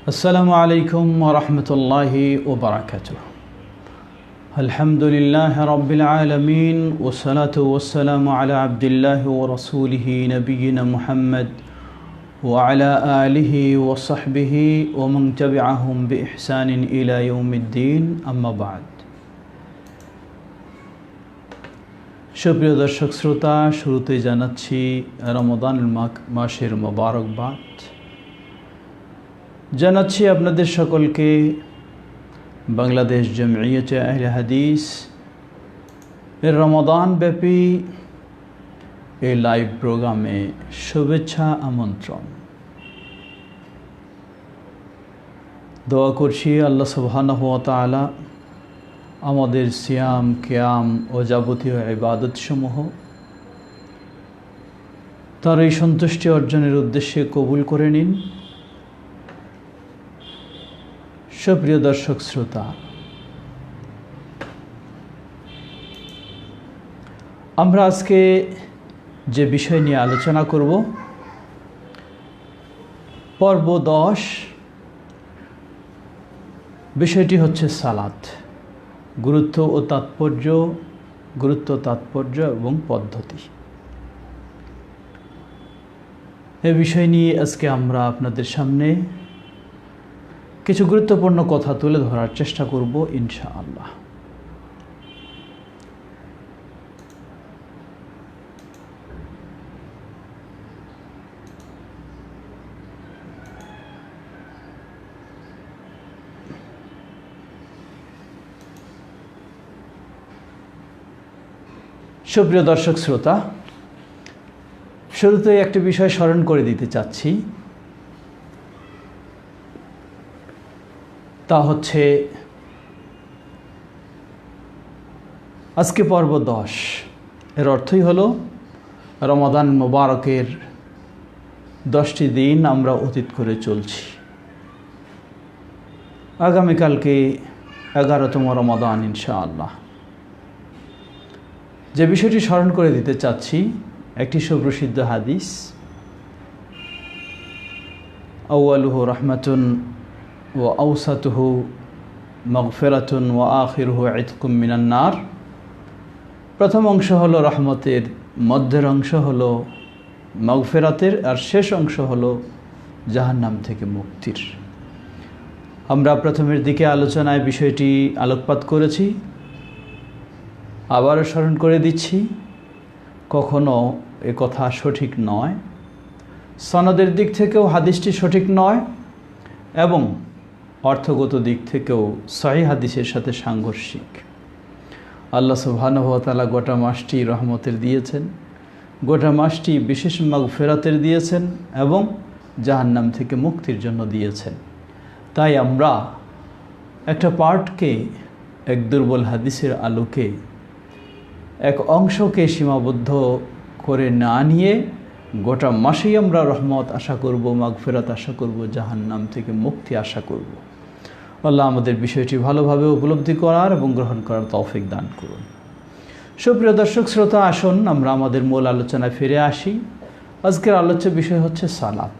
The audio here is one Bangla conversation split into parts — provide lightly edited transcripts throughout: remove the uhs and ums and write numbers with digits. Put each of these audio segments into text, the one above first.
আসসালামু আলাইকুম ওয়া রাহমাতুল্লাহি ওয়া বারাকাতুহু। আলহামদুলিল্লাহি রাব্বিল আলামিন ওয়া সালাতু ওয়াস সালামু আলা আবদিল্লাহি ওয়া রাসূলিহি নবিয়িনা মুহাম্মদ ওয়া আলা আলিহি ওয়া সাহবিহি ওয়া মান তাবিআহুম বিইহসানিন ইলা ইয়াউমিদ্দিন, আম্মা বা'দ। সুপ্রিয় দর্শক শ্রোতা, শুরুতে জানাচ্ছি রমাদান মাসের মোবারকবাদ। জানাচ্ছি আপনাদের সকলকে বাংলাদেশ জমিয়তে আহলে হাদিস এর রমাদান ব্যাপী এই লাইভ প্রোগ্রামে শুভেচ্ছা আমন্ত্রণ। দোয়া করছি আল্লাহ সুবহানাহু ওয়া তাআলা আমাদের সিয়াম, কিয়াম ও যাবতীয় ইবাদতসমূহ তার এই সন্তুষ্টি অর্জনের উদ্দেশ্যে কবুল করে নিন। সুপ্রিয় দর্শক শ্রোতা, আমরা আজকে যে বিষয় নিয়ে আলোচনা করব, পর্ব 10, বিষয়টি হচ্ছে সালাত, গুরুত্ব তাৎপর্য এবং পদ্ধতি। এই বিষয় নিয়ে আজকে আমরা আপনাদের সামনে কিছু গুরুত্বপূর্ণ কথা তুলে ধরার চেষ্টা করব ইনশাআল্লাহ। সুপ্রিয় দর্শক শ্রোতা, শুরুতেই একটি বিষয় স্মরণ করে দিতে চাচ্ছি, তা হচ্ছে আজকে পর্ব 10, এর অর্থই হলো রমাদান মোবারকের 10টি দিন আমরা অতীত করে চলছি। আগামীকালকে 11তম রমাদান ইনশাআল্লাহ। যে বিষয়টি স্মরণ করে দিতে চাচ্ছি, একটি সুপ্রসিদ্ধ হাদিস, আউয়ালুহু রাহমাতুন ওয়া আওসাতুহু মাগফিরাতুন ওয়া আখিরুহু ইতকুম মিনান নার। প্রথম অংশ হলো রহমতের, মধ্যের অংশ হলো মাগফিরাতের, আর শেষ অংশ হলো জাহান্নাম থেকে মুক্তির। আমরা প্রথমের দিকে আলোচনায় বিষয়টি আলোকপাত করেছি, আবারও স্মরণ করে দিচ্ছি। কখনো এ কথা সঠিক নয়, সনদের দিক থেকেও হাদিসটি সঠিক নয়, এবং অর্থগত দিক থেকেও সহিহ হাদিসের সাথে সাংঘর্ষিক। আল্লাহ সুবহানাহু ওয়া তাআলা গোটা মাসটি রহমতের দিয়েছেন, গোটা মাসটি বিশেষ মাগফিরাতের দিয়েছেন এবং জাহান্নাম থেকে মুক্তির জন্য দিয়েছেন। তাই আমরা একটা পার্টকে, এক দুর্বল হাদিসের আলোকে, এক অংশকে সীমাবদ্ধ করে না নিয়ে গোটা মাসেই আমরা রহমত আশা করব, মাগফিরাত আশা করব, জাহান্নাম থেকে মুক্তি আশা করব। আল্লাহ আমাদের বিষয়টি ভালোভাবে উপলব্ধি করার এবং গ্রহণ করার তৌফিক দান করুন। সুপ্রিয় দর্শক শ্রোতা, আসুন আমরা আমাদের মূল আলোচনায় ফিরে আসি। আজকের আলোচ্য বিষয় হচ্ছে সালাত,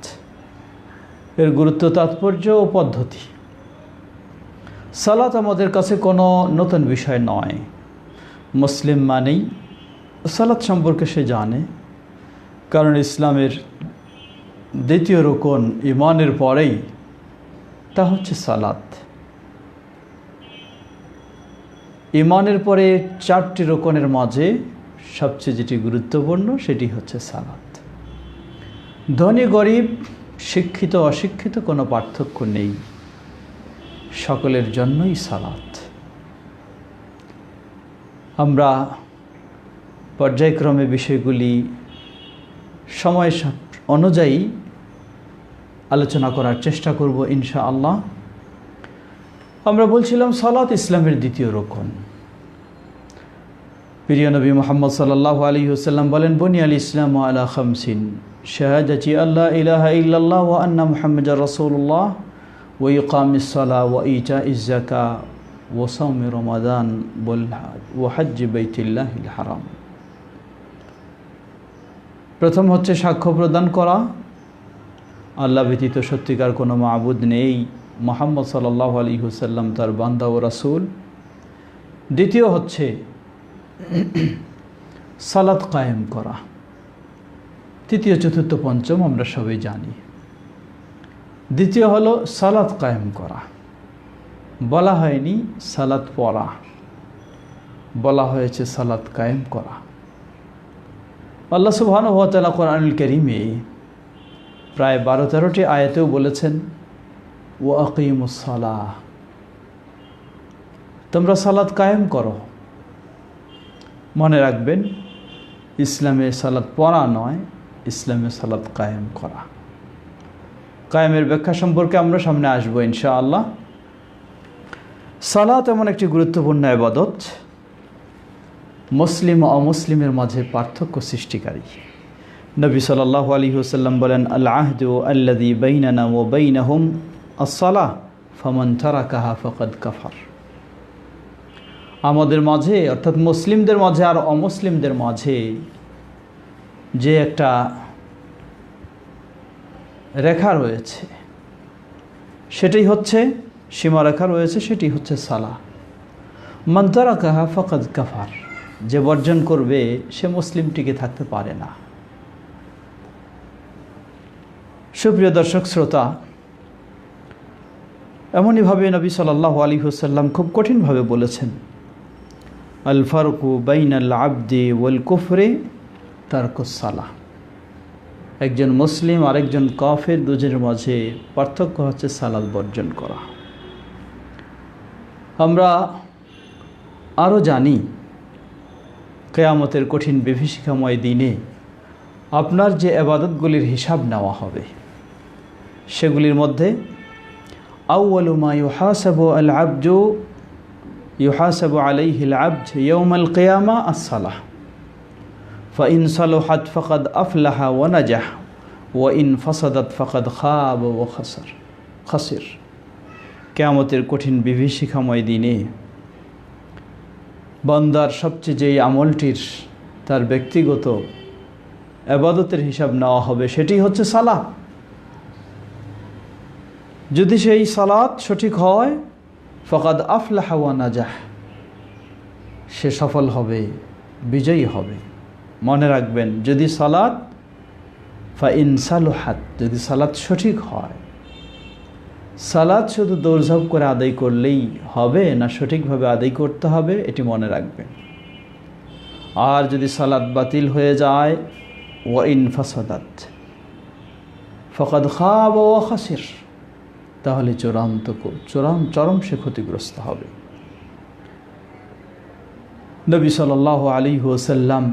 এর গুরুত্ব, তাৎপর্য ও পদ্ধতি। সালাত আমাদের কাছে কোনো নতুন বিষয় নয়। মুসলিম মানেই সালাত সম্পর্কে সে জানে, কারণ ইসলামের দ্বিতীয় রুকন ঈমানের পরেই তা হচ্ছে সালাত। ঈমানের পরে 4টি রুকনের মাঝে সবচেয়ে যেটি গুরুত্বপূর্ণ সেটি হচ্ছে সালাত। ধনী গরিব, শিক্ষিত অশিক্ষিত কোনো পার্থক্য নেই, সকলের জন্যই সালাত। আমরা পর্যায়ক্রমে বিষয়গুলি সময় অনুযায়ী আলোচনা করার চেষ্টা করব ইনশাআল্লাহ। আমরা বলছিলাম সালাত ইসলামের দ্বিতীয় রুকন। প্রিয় নবী মুহাম্মদ সাল্লাল্লাহু আলাইহি ওয়াসাল্লাম বলেন, বুনিয়াল ইসলামু আলা খামসিন, শাহাদাতি আল্লা ইলাহা ইল্লাল্লাহ ওয়া আন্না মুহাম্মাদার রাসূলুল্লাহ ওয়া ইকামিস সালাহ ওয়া ইতাইজ যাকাহ ওয়া সাওমি রমাদান ওয়া হজ্জি বাইতুল্লাহিল হারাম। প্রথম হচ্ছে সাক্ষ্য প্রদান করা আল্লাহ ব্যতীত সত্যিকার কোনো মাবুদ নেই, মুহাম্মদ সাল্লাল্লাহু আলাইহি ওয়াসাল্লাম তার বান্দা ও রাসূল। দ্বিতীয় হচ্ছে সালাত কায়েম করা। তৃতীয় চতুর্থ পঞ্চম আমরা সবাই জানি। দ্বিতীয় হলো সালাত কায়েম করা। বলা হয়নি সালাত পড়া, বলা হয়েছে সালাত কায়েম করা। আল্লাহ সুবহানাহু ওয়া তাআলা কোরআনুল কারীমে প্রায় 12-13টি আয়াতেও বলেছেন ওয়া আকিমুস সালাহ, তোমরা সালাত কায়েম করো। মনে রাখবেন, ইসলামে সালাত পড়া নয়, ইসলামে সালাত কায়েম করা। কায়েমের ব্যাখ্যা সম্পর্কে আমরা সামনে আসবো ইনশাআল্লাহ। সালাত এমন একটি গুরুত্বপূর্ণ ইবাদত, মুসলিম ও অমুসলিমের মাঝে পার্থক্য সৃষ্টিকারী। নবী সাল্লাল্লাহু আলাইহি ওয়াসাল্লাম বলেন, আল আহদু আল্লাযী বাইনানা ওয়া বাইনাহুম আস-সালাহ ফামান তারাকাহা ফাকাদ কাফার। আমাদের মাঝে অর্থাৎ মুসলিমদের মাঝে আর অমুসলিমদের মাঝে যে একটা রেখা রয়েছে, সেটাই হচ্ছে সীমারেখা রয়েছে, সেটি হচ্ছে সালাহ। মান তারাকাহা ফাকাদ কাফার, যে বর্জন করবে সে মুসলিম টিকে থাকতে পারে না। সুপ্রিয় দর্শক শ্রোতা, এমনইভাবে নবী সাল্লাল্লাহু আলাইহি ওয়াসাল্লাম খুব কঠিনভাবে বলেছেন, আল ফারকু বাইনাল আবদি ওয়াল কুফরি তারকুস সালাহ। একজন মুসলিম আর একজন কাফের দুজনের মাঝে পার্থক্য হচ্ছে সালাত বর্জন করা। আমরা আরও জানি, কিয়ামতের কঠিন বিভীষিকাময় দিনে আপনার যে ইবাদতগুলির হিসাব নেওয়া হবে, সেগুলির মধ্যে আউয়ালু মা ইউহাসাবু আল আবদু ইউহাসাবু আলাইহি আল আবদ ইয়াউমাল কিয়ামা আস-সালাহ ফাইন সালাহাত ফাকাদ আফলাহা ওয়া নাজাহ ওয়া ইন ফাসাদাত ফাকাদ খাবা ওয়া খাসির। কিয়ামতের কঠিন বিভীষিকাময় দিনে বান্দার সবচেয়ে যেই আমলটির তার ব্যক্তিগত ইবাদতের হিসাব নেওয়া হবে, সেটি হচ্ছে সালাত। যদি সেই সালাত সঠিক হয়, ফাকাদ আফলাহা ওয়া নাজাহ, সে সফল হবে, বিজয়ী হবে। মনে রাখবেন, যদি সালাত ফাইন সালুহাত, যদি সালাত সঠিক হয়, সালাত শুধু দৌড়ঝাঁপ করে আদায় করলেই হবে না, সঠিকভাবে আদায় করতে হবে, এটি মনে রাখবেন। আর যদি সালাত বাতিল হয়ে যায়, ওয়া ইন ফাসাদাত ফাকাদ খাবা ওয়া খাসির, তাহলে চরম সে ক্ষতিগ্রস্ত হবে। নবী সাল্লাল্লাহু আলাইহি ওয়াসাল্লাম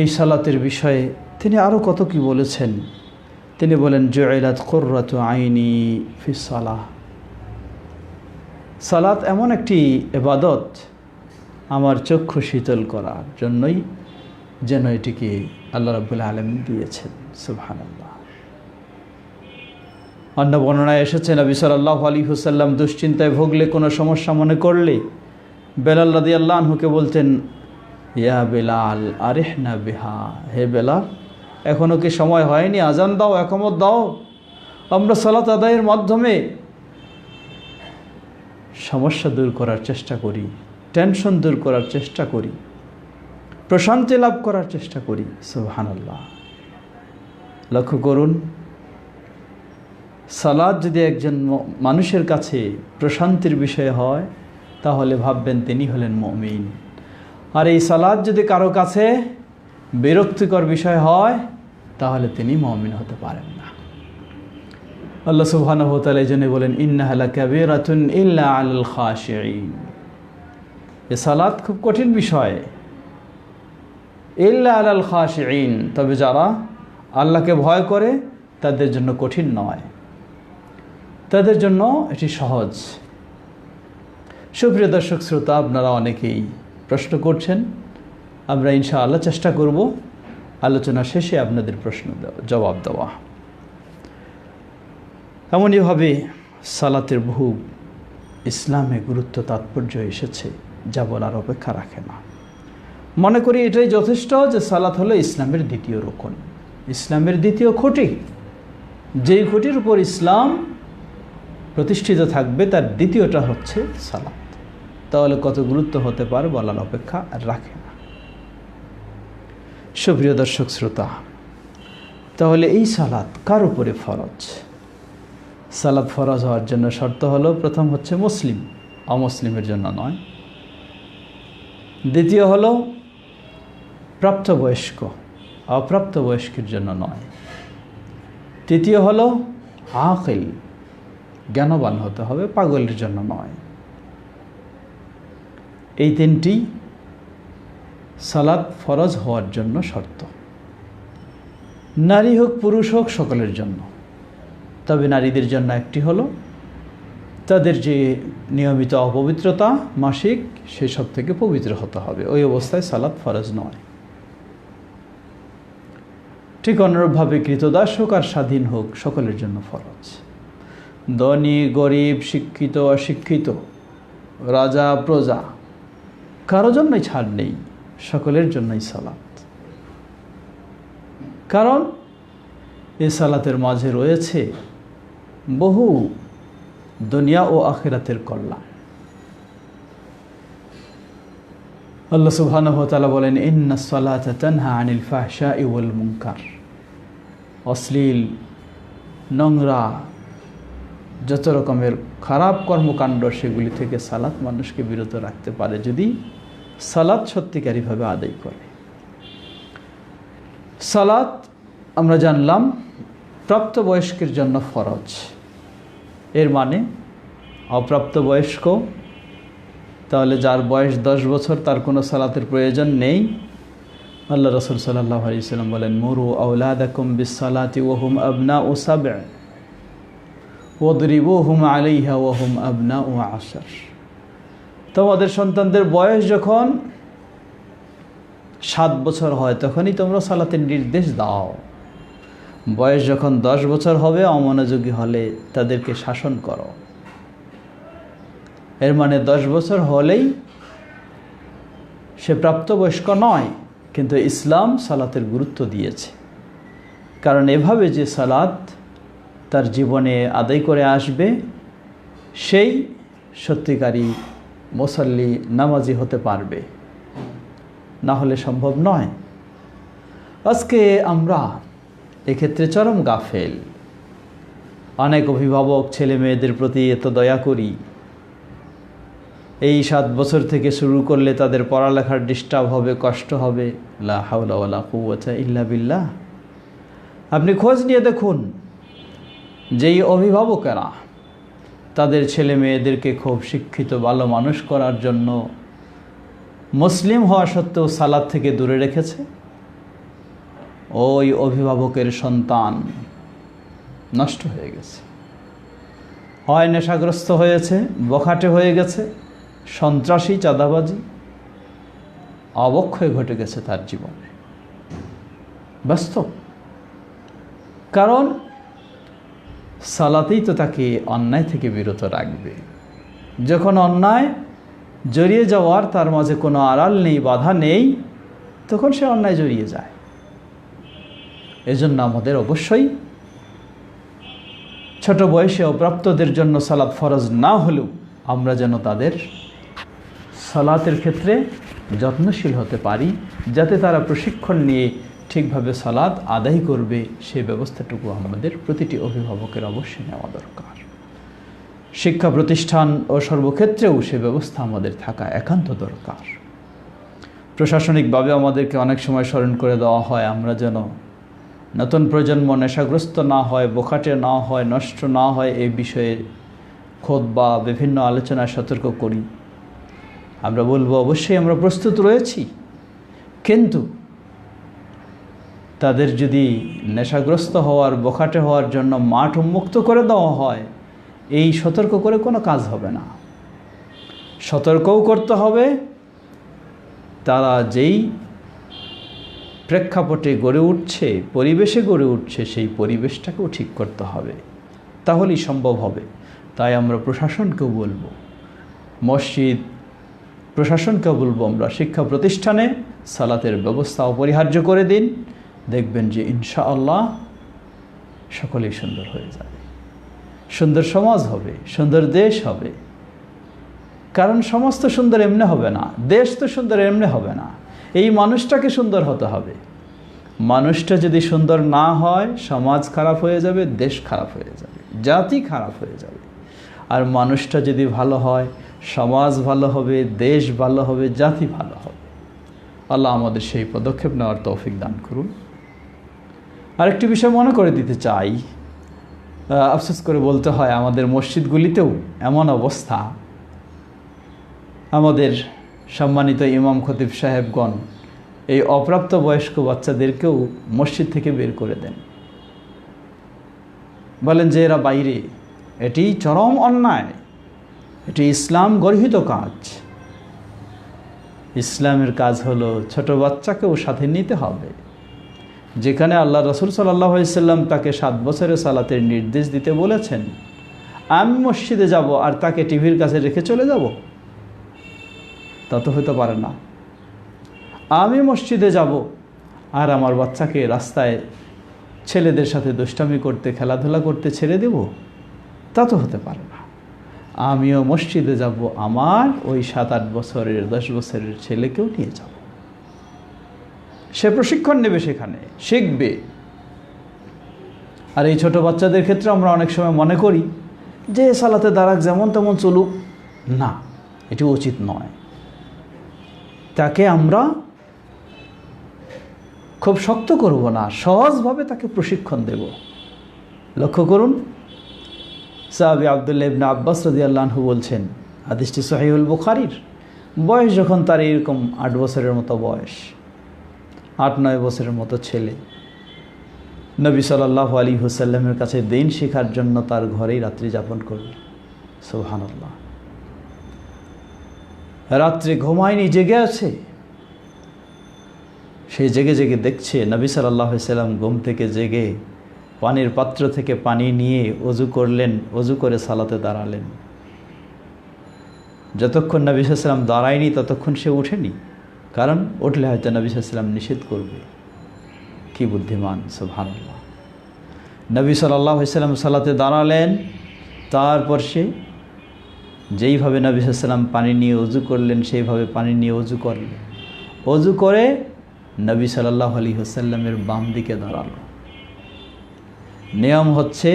এই সালাতের বিষয়ে তিনি আরও কত কি বলেছেন। তিনি বলেন, জুইলাত কুররাতু আইনি ফিস সালাহ। সালাত এমন একটি ইবাদত, আমার চক্ষু শীতল করার জন্যই যেন এটিকে আল্লাহ রাব্বুল আলামিন দিয়েছেন। সুবহানাল্লাহ। অন্য বর্ণনায় এসেছে, নবী সাল্লাল্লাহু আলাইহি ওয়াসাল্লাম দুশ্চিন্তায় ভুগলে, কোনো সমস্যা মনে করলে বেলাল রাদিয়াল্লাহু আনহুকে বলতেন, ইয়া বেলাল আরিহনা বিহা, হে বেলাল, এখনও কি সময় হয়নি? আজান দাও, একামত দাও, আমরা সালাত আদায়ের মাধ্যমে সমস্যা দূর করার চেষ্টা করি, টেনশন দূর করার চেষ্টা করি, প্রশান্তি লাভ করার চেষ্টা করি। সুবহানাল্লাহ। লক্ষ্য করুন, সালাত যদি একজন মানুষের কাছে প্রশান্তির বিষয় হয়, তাহলে ভাববেন তিনি হলেন মুমিন। আর এই সালাত যদি কারো কাছে বিরক্তিকর বিষয় হয়, তাহলে তিনি মুমিন হতে পারেন না। আল্লাহ সুবহানাহু ওয়া তাআলা এজন্য বলেন, ইন্নাহা লাকাবীরাতুন ইল্লা আলাল খাশিঈন। এই সালাত খুব কঠিন বিষয়, ইল্লা আলাল খাশিঈন, তবে যারা আল্লাহকে ভয় করে তাদের জন্য কঠিন নয়, তাদের জন্য এটি সহজ। সুপ্রিয় দর্শক শ্রোতা, আপনারা অনেকেই প্রশ্ন করছেন, আমরা ইনশাআল্লাহ চেষ্টা করব আলোচনা শেষে আপনাদের প্রশ্ন জবাব দেওয়া। এমনইভাবে সালাতের বহু ইসলামে গুরুত্ব তাৎপর্য এসেছে, যা বলার অপেক্ষা রাখে না। মনে করি এটাই যথেষ্ট যে সালাত হলো ইসলামের দ্বিতীয় রুকন। ইসলামের দ্বিতীয় খুঁটি। যেই খুঁটির উপর ইসলাম প্রতিষ্ঠিত থাকবে তার দ্বিতীয়টা হচ্ছে সালাত। তাহলে কত গুরুত্ব হতে পারে বলার অপেক্ষা রাখে না। সুপ্রিয় দর্শক শ্রোতা, তাহলে এই সালাত কার উপরে ফরজ? সালাত ফরজ হওয়ার জন্য শর্ত হলো, প্রথম হচ্ছে মুসলিম, অমুসলিমের জন্য নয়। দ্বিতীয় হলো প্রাপ্তবয়স্ক, অপ্রাপ্তবয়স্কের জন্য নয়। তৃতীয় হলো আকিল, জ্ঞানবান হতে হবে, পাগলের জন্য নয়। এই তিনটি সালাত ফরজ হওয়ার জন্য শর্ত। নারী হোক পুরুষ হোক সকলের জন্য। তবে নারীদের জন্য একটি হলো তাদের যে নিয়মিত অপবিত্রতা মাসিক, সেসব থেকে পবিত্র হতে হবে, ওই অবস্থায় সালাত ফরজ নয়। ঠিক অনুরূপভাবে কৃতদাস হোক আর স্বাধীন হোক সকলের জন্য ফরজ। ধনী গরিব, শিক্ষিত অশিক্ষিত, রাজা প্রজা, কারো জন্যই ছাড় নেই, সকলের জন্যই সালাত। কারণ এই সালাতের মাঝে রয়েছে বহু দুনিয়া ও আখিরাতের কল্যাণ। আল্লাহ সুবহানাহু ওয়া তাআলা বলেন, ইন্নাস সালাতা তানহা আনিল ফাহশাই ওয়াল মুনকার। অশ্লীল, নোংরা, যত রকমের খারাপ কর্মকাণ্ড, সেগুলি থেকে সালাত মানুষকে বিরত রাখতে পারে যদি সালাত সত্যিকারীভাবে আদায় করে। সালাত আমরা জানলাম প্রাপ্তবয়স্কের জন্য ফরজ। এর মানে অপ্রাপ্তবয়স্ক, তাহলে যার বয়স 10 বছর তার কোনো সালাতের প্রয়োজন নেই। আল্লাহ রাসূল সাল্লাল্লাহু আলাইহি ওয়াসাল্লাম বলেন, মুরু আওলাদাকুম বিস-সালাতি ওয়া হুম আবনাউ সাব'a ওয়াদরিবুহুম আলাইহা ওয়া হুম আবনাউ 10। তোমাদের সন্তানদের বয়স যখন 7 বছর হয় তখনই তোমরা সালাতের নির্দেশ দাও। বয়স যখন 10 বছর হবে, অমনোযোগী হলে তাদেরকে শাসন করো। এর মানে 10 বছর হলেই সে প্রাপ্তবয়স্ক নয়, কিন্তু ইসলাম সালাতের গুরুত্ব দিয়েছে। কারণ এভাবে যে সালাত তার জীবনে আদায় করে আসবে, সেই সত্যিকারী মুসল্লি, নামাজি হতে পারবে, না হলে সম্ভব নয়। আজকে আমরা এক্ষেত্রে চরম গাফেল। অনেক অভিভাবক ছেলে মেয়েদের প্রতি এত দয়া করি, এই 7 বছর থেকে শুরু করলে তাদের পড়ালেখার ডিস্টার্ব হবে, কষ্ট হবে। লা হাওলা ওয়ালা কুওয়াতা ইল্লা বিল্লাহ। আপনি খোঁজ নিয়ে দেখুন, যেই অভিভাবকেরা তাদের ছেলে মেয়েদেরকে খুব শিক্ষিত ভালো মানুষ করার জন্য মুসলিম হওয়া সত্ত্বেও সালাত থেকে দূরে রেখেছে, ওই অভিভাবকের সন্তান নষ্ট হয়ে গেছে। হয় নেশাগ্রস্ত হয়েছে, বখাটে হয়ে গেছে, সন্ত্রাসী, চাঁদাবাজি, অবক্ষয় ঘটে গেছে তার জীবনে। বাস্তব। কারণ সালাতেই তো তাকে অন্যায় থেকে বিরত রাখবে। যখন অন্যায় জড়িয়ে যাওয়ার তার মাঝে কোনো আড়াল নেই, বাধা নেই, তখন সে অন্যায় জড়িয়ে যায়। এজন্য আমাদের অবশ্যই ছোট বয়সে অপ্রাপ্তদের জন্য সালাত ফরজ না হলেও আমরা যেন তাদের সালাতের ক্ষেত্রে যত্নশীল হতে পারি, যাতে তারা প্রশিক্ষণ নিয়ে ঠিকভাবে সালাত আদায় করবে, সেই ব্যবস্থাটুকু আমাদের প্রতিটি অভিভাবকের অবশ্যই নেওয়া দরকার। শিক্ষা প্রতিষ্ঠান ও সর্বক্ষেত্রেও সে ব্যবস্থা আমাদের থাকা একান্ত দরকার। প্রশাসনিকভাবে আমাদেরকে অনেক সময় স্মরণ করে দেওয়া হয়, আমরা যেন নতুন প্রজন্ম নেশাগ্রস্ত না হয়, বোখাটে না হয়, নষ্ট না হয়, এই বিষয়ে খুতবা বিভিন্ন আলোচনায় সতর্ক করি। আমরা বলবো, অবশ্যই আমরা প্রস্তুত রয়েছি, কিন্তু তাদের যদি নেশাগ্রস্ত হওয়ার, বোখাটে হওয়ার জন্য মাঠ উন্মুক্ত করে দেওয়া হয়, এই সতর্ক করে কোনো কাজ হবে না। সতর্কও করতে হবে, তারা যেই প্রেক্ষাপটে গড়ে উঠছে, পরিবেশে গড়ে উঠছে, সেই পরিবেশটাকেও ঠিক করতে হবে, তাহলেই সম্ভব হবে। তাই আমরা প্রশাসনকেও বলবো, মসজিদ প্রশাসনকেও বলবো, আমরা শিক্ষা প্রতিষ্ঠানে সালাতের ব্যবস্থা অপরিহার্য করে দিন, দেখবেন যে ইনশাআল্লাহ সকলেই সুন্দর হয়ে যাবে, সুন্দর সমাজ হবে, সুন্দর দেশ হবে। কারণ সমাজ তো সুন্দর এমনি হবে না, দেশ তো সুন্দর এমনি হবে না, এই মানুষটাকে সুন্দর হতে হবে। মানুষটা যদি সুন্দর না হয় সমাজ খারাপ হয়ে যাবে, দেশ খারাপ হয়ে যাবে, জাতি খারাপ হয়ে যাবে। আর মানুষটা যদি ভালো হয় সমাজ ভালো হবে, দেশ ভালো হবে, জাতি ভালো হবে। আল্লাহ আমাদের সেই পদক্ষেপ নেওয়ার তৌফিক দান করুন। আরেকটি বিষয় মনে করে দিতে চাই, আফসোস করে বলতে হয় আমাদের মসজিদগুলিতেও এমন অবস্থা, আমাদের সম্মানিত ইমাম খতিব সাহেবগণ এই অপ্রাপ্ত বয়স্ক বাচ্চাদেরকেও মসজিদ থেকে বের করে দেন, বলেন যে এরা বাইরে। এটি চরম অন্যায়, এটি ইসলাম গর্হিত কাজ। ইসলামের কাজ হলো ছোট বাচ্চাকেও সাথে নিতে হবে। যেখানে আল্লাহ রসুল সাল্লাল্লাহু আলাইহি সাল্লাম তাকে 7 বছরের সালাতের নির্দেশ দিতে বলেছেন, আমি মসজিদে যাব আর তাকে টিভির কাছে রেখে চলে যাব, তা তো হতে পারে না। আমি মসজিদে যাব আর আমার বাচ্চাকে রাস্তায় ছেলেদের সাথে দুষ্টামি করতে, খেলাধুলা করতে ছেড়ে দেব, তা তো হতে পারে না। আমিও মসজিদে যাব, আমার ওই 7-8 বছরের 10 বছরের ছেলেকেও নিয়ে যাব, সে প্রশিক্ষণ নেবে, সেখানে শিখবে। আর এই ছোট বাচ্চাদের ক্ষেত্রে আমরা অনেক সময় মনে করি যে সালাতে দাঁড়াক, যেমন তেমন চলুক, না, এটি উচিত নয়। তাকে আমরা খুব শক্ত করব না, সহজভাবে তাকে প্রশিক্ষণ দেব। লক্ষ্য করুন, সাহাবী আব্দুল্লাহ ইবনে আব্বাস রাদিয়াল্লাহু আনহু বলছেন, হাদিসটি সহিহুল বুখারীর, বয়স যখন তার এরকম 8 বছরের মতো বয়স, 8-9 বছরের মতো ছেলে, নবী সাল্লাল্লাহু আলাইহি ওয়াসাল্লামের কাছে দিন শেখার জন্য তার ঘরেই রাত্রি যাপন করল। সুবহানাল্লাহ। রাত্রে ঘুমায়নি, জেগে আছে। সে জেগে জেগে দেখছে নবী সাল্লাল্লাহু আলাইহি ওয়াসাল্লাম ঘুম থেকে জেগে পানির পাত্র থেকে পানি নিয়ে ওযু করলেন, ওযু করে সালাতে দাঁড়ালেন। যতক্ষণ নবী সাল্লাল্লাহু আলাইহি ওয়াসাল্লাম দাঁড়ায়নি ততক্ষণ সে ওঠেনি, কারণ উঠলে হয়তো নবী সাল্লাল্লাহু আলাইহি ওয়াসাল্লাম নিষেধ করবে। কি বুদ্ধিমান, সুবহানাল্লাহ। নবী সাল্লাল্লাহু আলাইহি ওয়াসাল্লাম সালাতে দাঁড়ালেন, তারপর সে যেইভাবে নবী সাল্লাল্লাহু আলাইহি ওয়াসাল্লাম পানি নিয়ে ওযু করলেন সেইভাবে পানি নিয়ে ওযু করলেন। ওযু করে নবী সাল্লাল্লাহু আলাইহি ওয়াসাল্লামের বাম দিকে দাঁড়ালো। নিয়ম হচ্ছে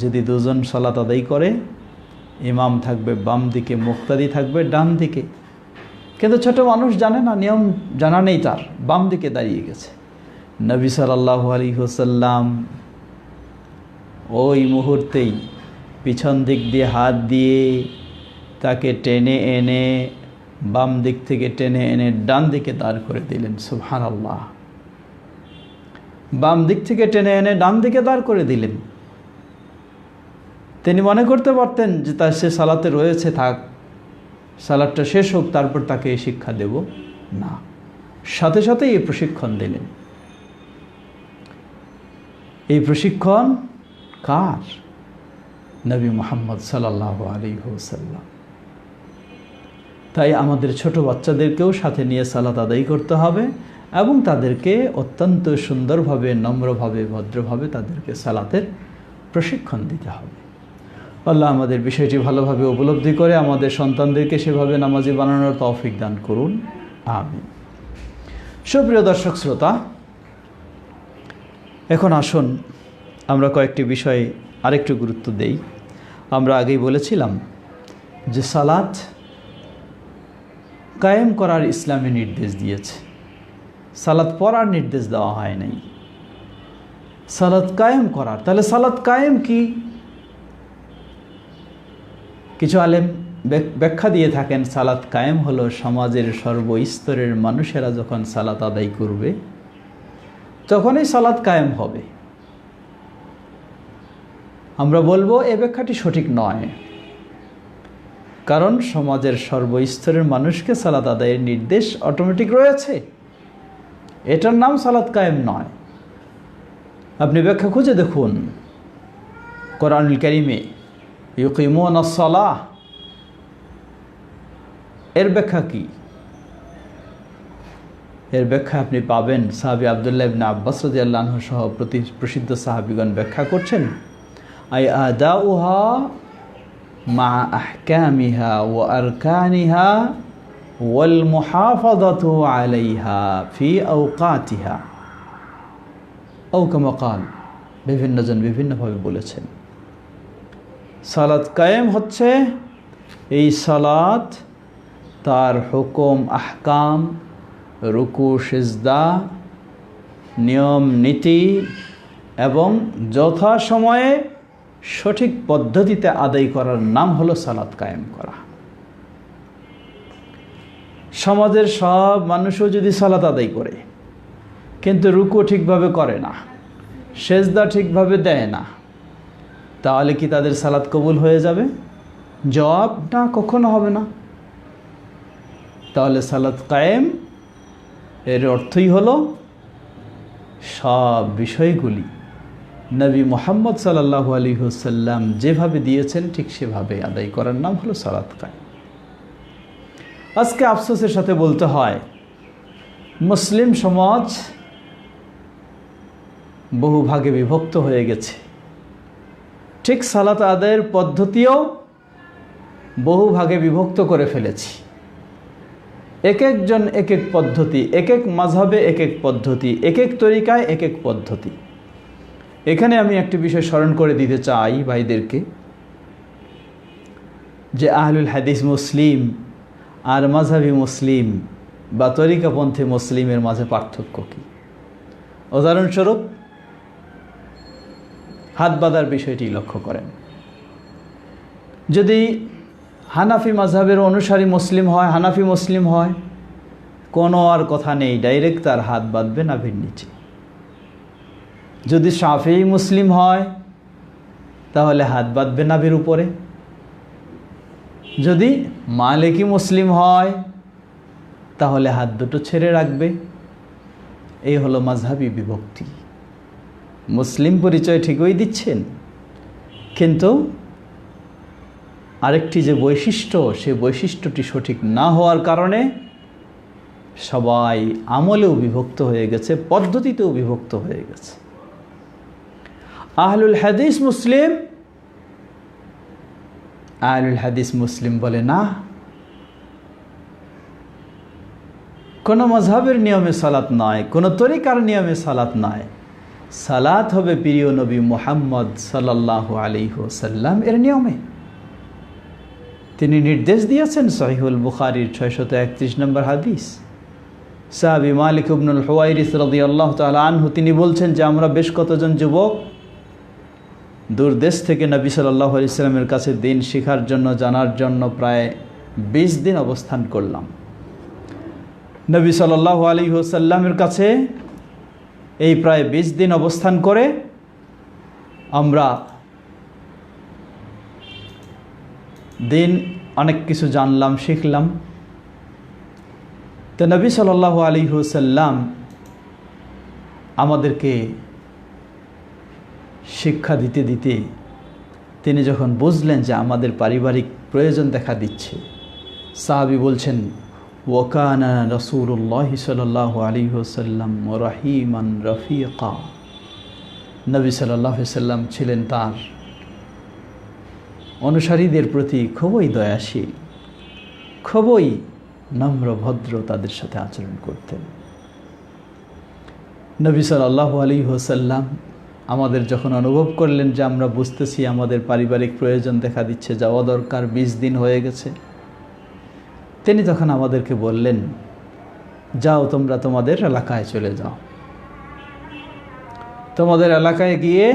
যদি দুজন সালাত আদায় করে, ইমাম থাকবে বাম দিকে, মুক্তাদি থাকবে ডান দিকে। কিন্তু ছোট মানুষ জানে না, নিয়ম জানা নেই তার, বাম দিকে দাঁড়িয়ে গেছে। নবী সাল্লাল্লাহু আলাইহি ওয়াসাল্লাম ওই মুহূর্তেই পিছন দিক দিয়ে হাত দিয়ে তাকে টেনে এনে, বাম দিক থেকে টেনে এনে ডান দিকে দাঁড় করে দিলেন। সুবহানাল্লাহ। বাম দিক থেকে টেনে এনে ডান দিকে দাঁড় করে দিলেন। তিনি মনে করতে পারতেন যে তার সে সালাতে রয়েছে, থাক, সালাতটা শেষ হোক, তারপর তাকে এই শিক্ষা দেব। না, সাথে সাথেই এই প্রশিক্ষণ দিলেন। এই প্রশিক্ষণ কার? নবী মুহাম্মদ সাল্লাল্লাহু আলাইহি ওয়াসাল্লাম। তাই আমাদের ছোট বাচ্চাদেরকেও সাথে নিয়ে সালাত আদায় করতে হবে এবং তাদেরকে অত্যন্ত সুন্দরভাবে, নম্রভাবে, ভদ্রভাবে তাদেরকে সালাতের প্রশিক্ষণ দিতে হবে। আল্লাহ আমাদের বিষয়টি ভালোভাবে উপলব্ধি করে আমাদের সন্তানদেরকে সেভাবে নামাজি বানানোর তৌফিক দান করুন, আমিন। সুপ্রিয় দর্শক শ্রোতা, এখন আসুন আমরা কয়েকটি বিষয়ে আরেকটু গুরুত্ব দেই। আমরা আগেই বলেছিলাম যে সালাত কায়েম করার ইসলামে নির্দেশ দিয়েছে, সালাত পড়ার নির্দেশ দেওয়া হয় নাই, সালাত কায়েম করার। তাহলে সালাত কায়েম কি? কিছু আলেম ব্যাখ্যা দিয়ে থাকেন, সালাত কায়েম হলো সমাজের সর্বস্তরের মানুষেরা যখন সালাত আদায় করবে তখনই সালাত কায়েম হবে। আমরা বলবো এই ব্যাখ্যাটি সঠিক নয়, কারণ সমাজের সর্বস্তরের মানুষকে সালাত আদায়ের নির্দেশ অটোমেটিক রয়েছে, এটার নাম সালাত কায়েম নয়। আপনি ব্যাখ্যা খুঁজে দেখুন কোরআনুল কারীমে, ইউকিমুনাস সালাহ, এর ব্যাখ্যা কি? এর ব্যাখ্যা আপনি পাবেন সাহাবী আব্দুল্লাহ ইবনে আব্বাস রাদিয়াল্লাহু আনহু সহ প্রসিদ্ধ সাহাবীগণ ব্যাখ্যা করছেন, আই আদাউহা মা আহকামিহা ওয়া আরকানিহা ওয়াল মুহাফাযাতু আলাইহা ফি আওকাতিহা আও কামা ক্বাল। বিভিন্নজন বিভিন্নভাবে বলেছেন। সালাত কায়েম হচ্ছে এই সালাত তার হুকুম আহকাম, রুকু সিজদা, নিয়ম নীতি এবং যথাসময়ে সঠিক পদ্ধতিতে আদায় করার নাম হলো সালাত কায়েম করা। সমাজের সব মানুষও যদি সালাত আদায় করে কিন্তু রুকু ঠিকভাবে করে না, সেজদা ঠিকভাবে দেয় না, তাহলে কি তাদের সালাত কবুল হয়ে যাবে? জবাব না, কখনো হবে না। তাহলে সালাত কায়েম এর অর্থই হলো সব বিষয়গুলি নবী মুহাম্মদ সাল্লাল্লাহু আলাইহি ওয়াসাল্লাম যেভাবে দিয়েছেন ঠিক সেভাবে আদায় করার নাম হলো সালাত কায়েম। আজকে আফসোসের সাথে বলতে হয়, মুসলিম সমাজ বহু ভাগে বিভক্ত হয়ে গেছে। ঠিক সালাত আদায়ের পদ্ধতিও বহু ভাগে বিভক্ত করে ফেলেছি। এক একজন এক এক পদ্ধতি, এক এক মাযহাবে এক এক পদ্ধতি, এক এক তরিকায় এক এক পদ্ধতি। এখানে আমি একটি বিষয় স্মরণ করে দিতে চাই ভাইদেরকে, যে আহলুল হাদিস মুসলিম আর মাযহাবি মুসলিম বা তরিকাপন্থী মুসলিমের মাঝে পার্থক্য কী। উদাহরণস্বরূপ হাত বাঁধার বিষয়টি লক্ষ্য করেন। যদি হানাফি মাযহাবের অনুসারী মুসলিম হয়, হানাফি মুসলিম হয়, কোনো আর কথা নেই, ডাইরেক্ট তার হাত বাঁধবে নাভির নিচে। যদি শাফিঈ মুসলিম হয় তাহলে হাত বাঁধবে নাভির উপরে। যদি মালিকি মুসলিম হয় তাহলে হাত দুটো ছেড়ে রাখবে। এই হলো মাযহাবী বিভক্তি। মুসলিম পরিচয় ঠিকই দিচ্ছেন, কিন্তু আরেকটি যে বৈশিষ্ট্য, সে বৈশিষ্ট্যটি সঠিক না হওয়ার কারণে সবাই আমলেও বিভক্ত হয়ে গেছে, পদ্ধতিতেও বিভক্ত হয়ে গেছে। আহলুল হাদিস মুসলিম বলে না, কোনো মাযহাবের নিয়মে সালাত নয়, কোনো তরিকার নিয়মে সালাত নয়, সালাত হবে প্রিয় নবী মুহাম্মদ সাল্লাল্লাহু আলাইহি ওয়াসাল্লাম এর নিয়মে। তিনি নির্দেশ দিয়েছেন সহিহুল বুখারীর 631 নম্বর হাদিস। সাহাবী মালিক ইবনুল হুয়াইরিস রাদিয়াল্লাহু তাআলা আনহু তিনি বলছেন যে আমরা বেশ কতজন যুবক দূর দেশ থেকে নবী সাল্লাল্লাহু আলাইহি ওয়াসাল্লামের কাছে দিন শেখার জন্য, জানার জন্য প্রায় 20 দিন অবস্থান করলাম। নবী সাল্লাল্লাহু আলাইহি ওয়াসাল্লামের কাছে এই প্রায় 20 দিন অবস্থান করে আমরা দিন অনেক কিছু জানলাম, শিখলাম। তো নবী সাল্লাল্লাহু আলাইহি ওয়াসাল্লাম আমাদেরকে শিক্ষা দিতে দিতে তিনি যখন বুঝলেন যে আমাদের পারিবারিক প্রয়োজন দেখা দিচ্ছে, সাহাবী বলছেন, ওয়াকানা রাসূলুল্লাহি সাল্লাল্লাহু আলাইহি ওয়াসাল্লাম রাহিমান রফিকা। নবী সাল্লাল্লাহু আলাইহি ওয়াসাল্লাম ছিলেন তার অনুসারীদের প্রতি খুবই দয়াশীল, খুবই নম্র ভদ্র তাদের সাথে আচরণ করতেন। নবী সাল্লাল্লাহু আলাইহি ওয়াসাল্লাম আমাদের যখন অনুভব করলেন যে আমরা বুঝতেছি আমাদের পারিবারিক প্রয়োজন দেখা দিচ্ছে, যাওয়া দরকার, 20 দিন হয়ে গেছে, তিনি তখন আমাদেরকে বললেন, যাও তোমরা তোমাদের এলাকায় চলে যাও। তোমাদের এলাকায় গিয়ে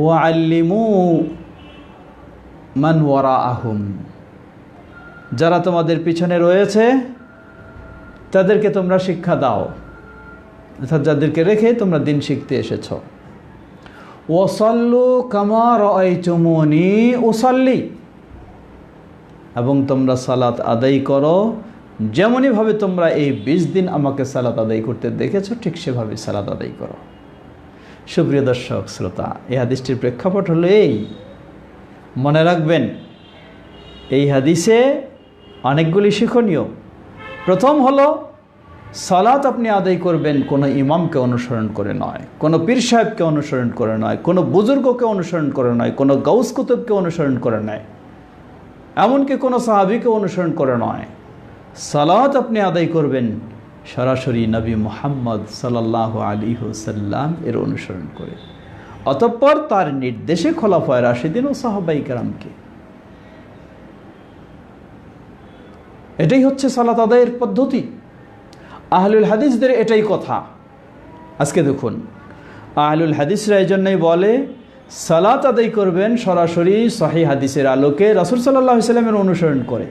ওয়াল্লিমু মান ওয়ারাআহুম, যারা তোমাদের পিছনে রয়েছে তাদেরকে তোমরা শিক্ষা দাও, অর্থাৎ যাদেরকে রেখে তোমরা দিন শিখতে এসেছ। ওয়াসাল্লু কামা রাআইতুমুনি উসাল্লি, এবং তোমরা সালাত আদায় করো যেমনইভাবে তোমরা এই 20 দিন আমাকে সালাত আদায় করতে দেখেছো, ঠিক সেভাবে সালাত আদায় করো। সুপ্রিয় দর্শক শ্রোতা, এই হাদিসটির প্রেক্ষাপট হলো এই, মনে রাখবেন এই হাদিসে অনেকগুলি শিক্ষণীয় প্রথম হলো সালাত আপনি আদায় করবেন কোনো ইমামকে অনুসরণ করে নয়, কোনো পীর সাহেবকে অনুসরণ করে নয়, কোনো বুজুর্গকে অনুসরণ করে নয়, কোনো গাউস কুতুবকে অনুসরণ করে নয়, এমনকি কোনো সাহাবীকে অনুসরণ করে নয়। সালাত আপনি আদায় করবেন সরাসরি নবী মুহাম্মদ সাল্লাল্লাহু আলাইহি ওয়াসাল্লাম এর অনুসরণ করে, অতঃপর তার নির্দেশে খোলাফায়ে রাশিদিন ও সাহাবায়ে কেরামকে। এটাই হচ্ছে সালাত আদায়ের পদ্ধতি। আহলুল হাদিসদের এটাই কথা। আজকে দেখুন, আহলুল হাদিসরা এই জন্যই বলে সালাত আদায় করবেন সরাসরি সহিহ হাদিসের আলোকে, রাসূল সাল্লাল্লাহু আলাইহি ওয়াসাল্লামের অনুসরণ করে।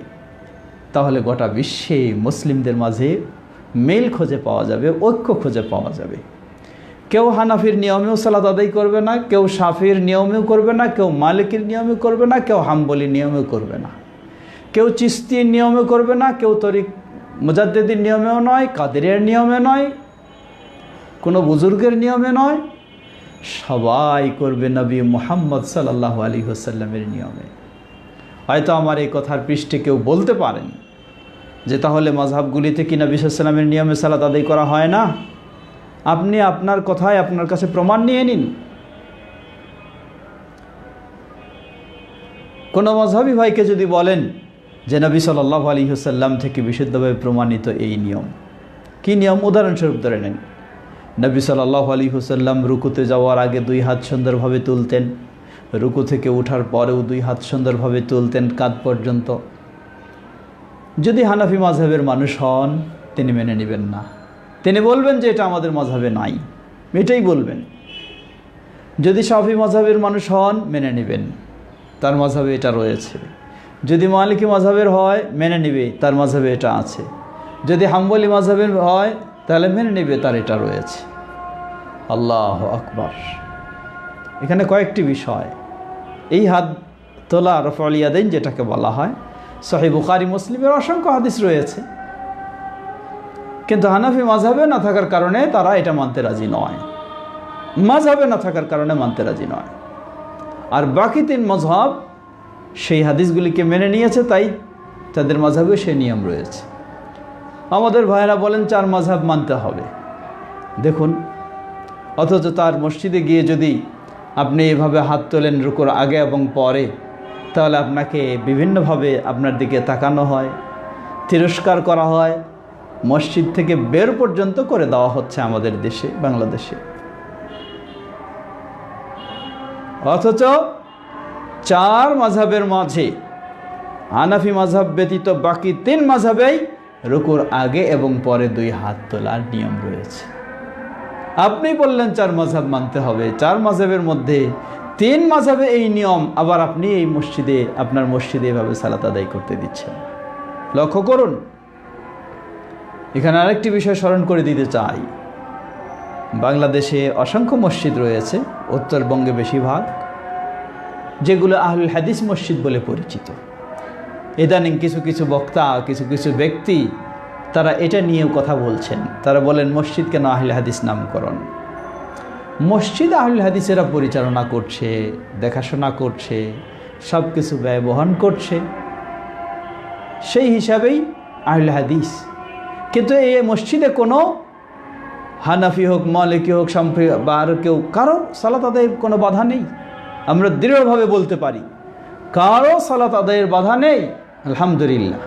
তাহলে গোটা বিশ্বে মুসলিমদের মাঝে মিল খুঁজে পাওয়া যাবে, ঐক্য খুঁজে পাওয়া যাবে। কেউ হানাফির নিয়মেও সালাত আদায় করবে না, কেউ শাফির নিয়মেও করবে না, কেউ মালিকির নিয়মেও করবে না, কেউ হাম্বলির নিয়মেও করবে না, কেউ চিশতির নিয়মেও করবে না, কেউ তরিক মুজাদ্দিদের নিয়মেও নয়, কাদেরিয়ার নিয়মে নয়, কোনো বুজুর্গের নিয়মে নয়, সবাই করবে নবী মুহাম্মদ সাল্লাল্লাহু আলাইহি ওয়াসাল্লামের নিয়মে। হয়তো আমার এই কথার পৃষ্ঠে কেউ বলতে পারেন যে তাহলে মাযহাবগুলিতে কি নবী সাল্লাল্লাহু আলাইহি ওয়াসাল্লামের নিয়মে সালাত আদায় করা হয় না? আপনি আপনার কথায় আপনার কাছে প্রমাণ নিয়ে নিন। কোনো মাযহাবী ভাইকে যদি বলেন যে নবী সাল্লাল্লাহু আলাইহি ওয়াসাল্লাম থেকে বিশুদ্ধভাবে প্রমাণিত এই নিয়ম, কি নিয়ম? উদাহরণস্বরূপ ধরে নেন, নবী সাল্লাল্লাহু আলাইহি ওয়াসাল্লাম রুকুতে যাওয়ার আগে 2 হাত সুন্দরভাবে তুলতেন, রুকু থেকে ওঠার পরেও 2 হাত সুন্দরভাবে তুলতেন কাঁধ পর্যন্ত। যদি হানাফি মাযহাবের মানুষ হন তিনি মেনে নেবেন না, তিনি বলবেন যে এটা আমাদের মাযহাবে নাই, এটাই বলবেন। যদি শাফি মাযহাবের মানুষ হন মেনে নেবেন, তার মাযহাবে এটা রয়েছে। যদি মালিকি মাযহাবের হয় মেনে নেবে, তার মাযহাবে এটা আছে। যদি হাম্বলি মাযহাবের হয় তাহলে মেনে নেবে, তার এটা রয়েছে। আল্লাহু আকবার। এখানে কয়েকটি বিষয়। এই হাত তোলা রফউল ইয়াদাইন যেটাকে বলা হয়, সহিহ বুখারী মুসলিমের অসংখ্য হাদিস রয়েছে, কিন্তু হানাফি মাযহাবে না থাকার কারণে তারা এটা মানতে রাজি নয়, মাযহাবে না থাকার কারণে মানতে রাজি নয়। আর বাকি 3 মাযহাব সেই হাদিসগুলিকে মেনে নিয়েছে, তাই তাদের মাযহাবে সেই নিয়ম রয়েছে। আমাদের ভাইয়েরা বলেন 4 মাযহাব মানতে হবে। দেখুন, অথচ তার মসজিদে গিয়ে যদি আপনি এভাবে হাত তোলেন রুকুর আগে এবং পরে, তাহলে আপনাকে বিভিন্নভাবে আপনার দিকে তাকানো হয়, তিরস্কার করা হয়, মসজিদ থেকে বের পর্যন্ত করে দেওয়া হচ্ছে আমাদের দেশে, বাংলাদেশে। অথচ 4 মাযহাবের মাঝে হানাফি মাযহাব ব্যতীত বাকি 3 মাযহাবেই রুকুর আগে এবং পরে 2 হাত তোলার নিয়ম রয়েছে। আপনি বললেন 4 মাযহাব মানতে হবে, 4 মাযহাবের মধ্যে 3 মাযহাবে এই নিয়ম, আবার আপনি এই মসজিদে, আপনার মসজিদে এভাবে সালাত আদায় করতে দিচ্ছেন। লক্ষ্য করুন, এখানে আরেকটি বিষয় স্মরণ করে দিতে চাই। বাংলাদেশে অসংখ্য মসজিদ রয়েছে, উত্তরবঙ্গে বেশিরভাগ, যেগুলো আহলুল হাদিস মসজিদ বলে পরিচিত। ইদানিং কিছু কিছু বক্তা, কিছু কিছু ব্যক্তি তারা এটা নিয়েও কথা বলছেন। তারা বলেন মসজিদ কেন আহলুল হাদিস নামকরণ? মসজিদ আহলুল হাদিসেরা পরিচালনা করছে, দেখাশোনা করছে, সব কিছু ব্যয় বহন করছে, সেই হিসাবেই আহলুল হাদিস। কিন্তু এই মসজিদে কোনো হানাফি হোক, মালিকি হোক, শাফি বা আর কেউ, কারো সালাত আদায়ের কোনো বাধা নেই। আমরা দৃঢ়ভাবে বলতে পারি কারো সালাত আদায়ের বাধা নেই, আলহামদুলিল্লাহ।